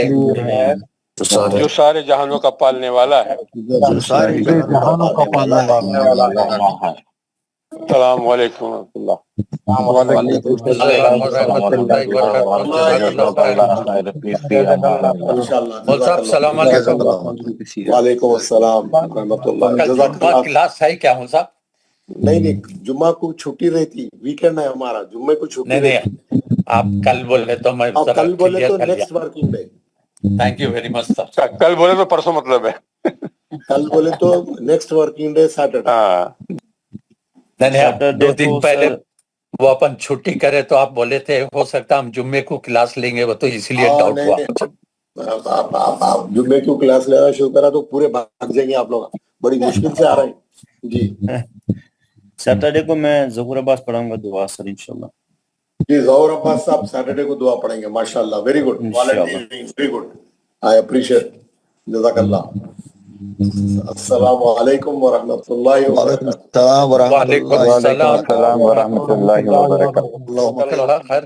ہیں جو سارے جہانوں کا پالنے والا ہے۔ السلام علیکم ورحمۃ اللہ۔ السلام علیکم۔ وعلیکم السلام ورحمۃ اللہ۔ کلاس ہے کیا ہوں صاحب؟ نہیں، جمعہ کو چھٹی رہتی، ویکینڈ ہے ہمارا، جمعے کو چھٹی نہیں، آپ کل بولے تو میں کل بولے تو next working day. Thank you very much sir. کل بولے تو پرسوں مطلب ہے، کل بولے تو نیکسٹ ورکنگ ڈے سیٹرڈے۔ نہیں، 2 دن پہلے وہ اپن چھٹی کرے تو آپ بولے تھے ہو سکتا ہم جمعے کو کلاس لیں گے، وہ تو اس لیے ڈاؤٹ ہوا۔ جمعے کو کلاس لینا شروع کرا تو پورے بھاگ جائیں گے آپ لوگ، بڑی مشکل سے آ رہے ہیں جی۔ سیٹرڈے کو میں ظہور عباس پڑھاؤں گا دعا سر انشاءاللہ۔ جی ظہور عباس صاحب سیٹرڈے کو دعا پڑھیں گے، ماشاءاللہ، very good, very good, I appreciate, جزاک اللہ۔ السلام علیکم ورحمۃ اللہ وبرکاتہ۔ وعلیکم السلام ورحمۃ اللہ وبرکاتہ۔ اللہ خیر۔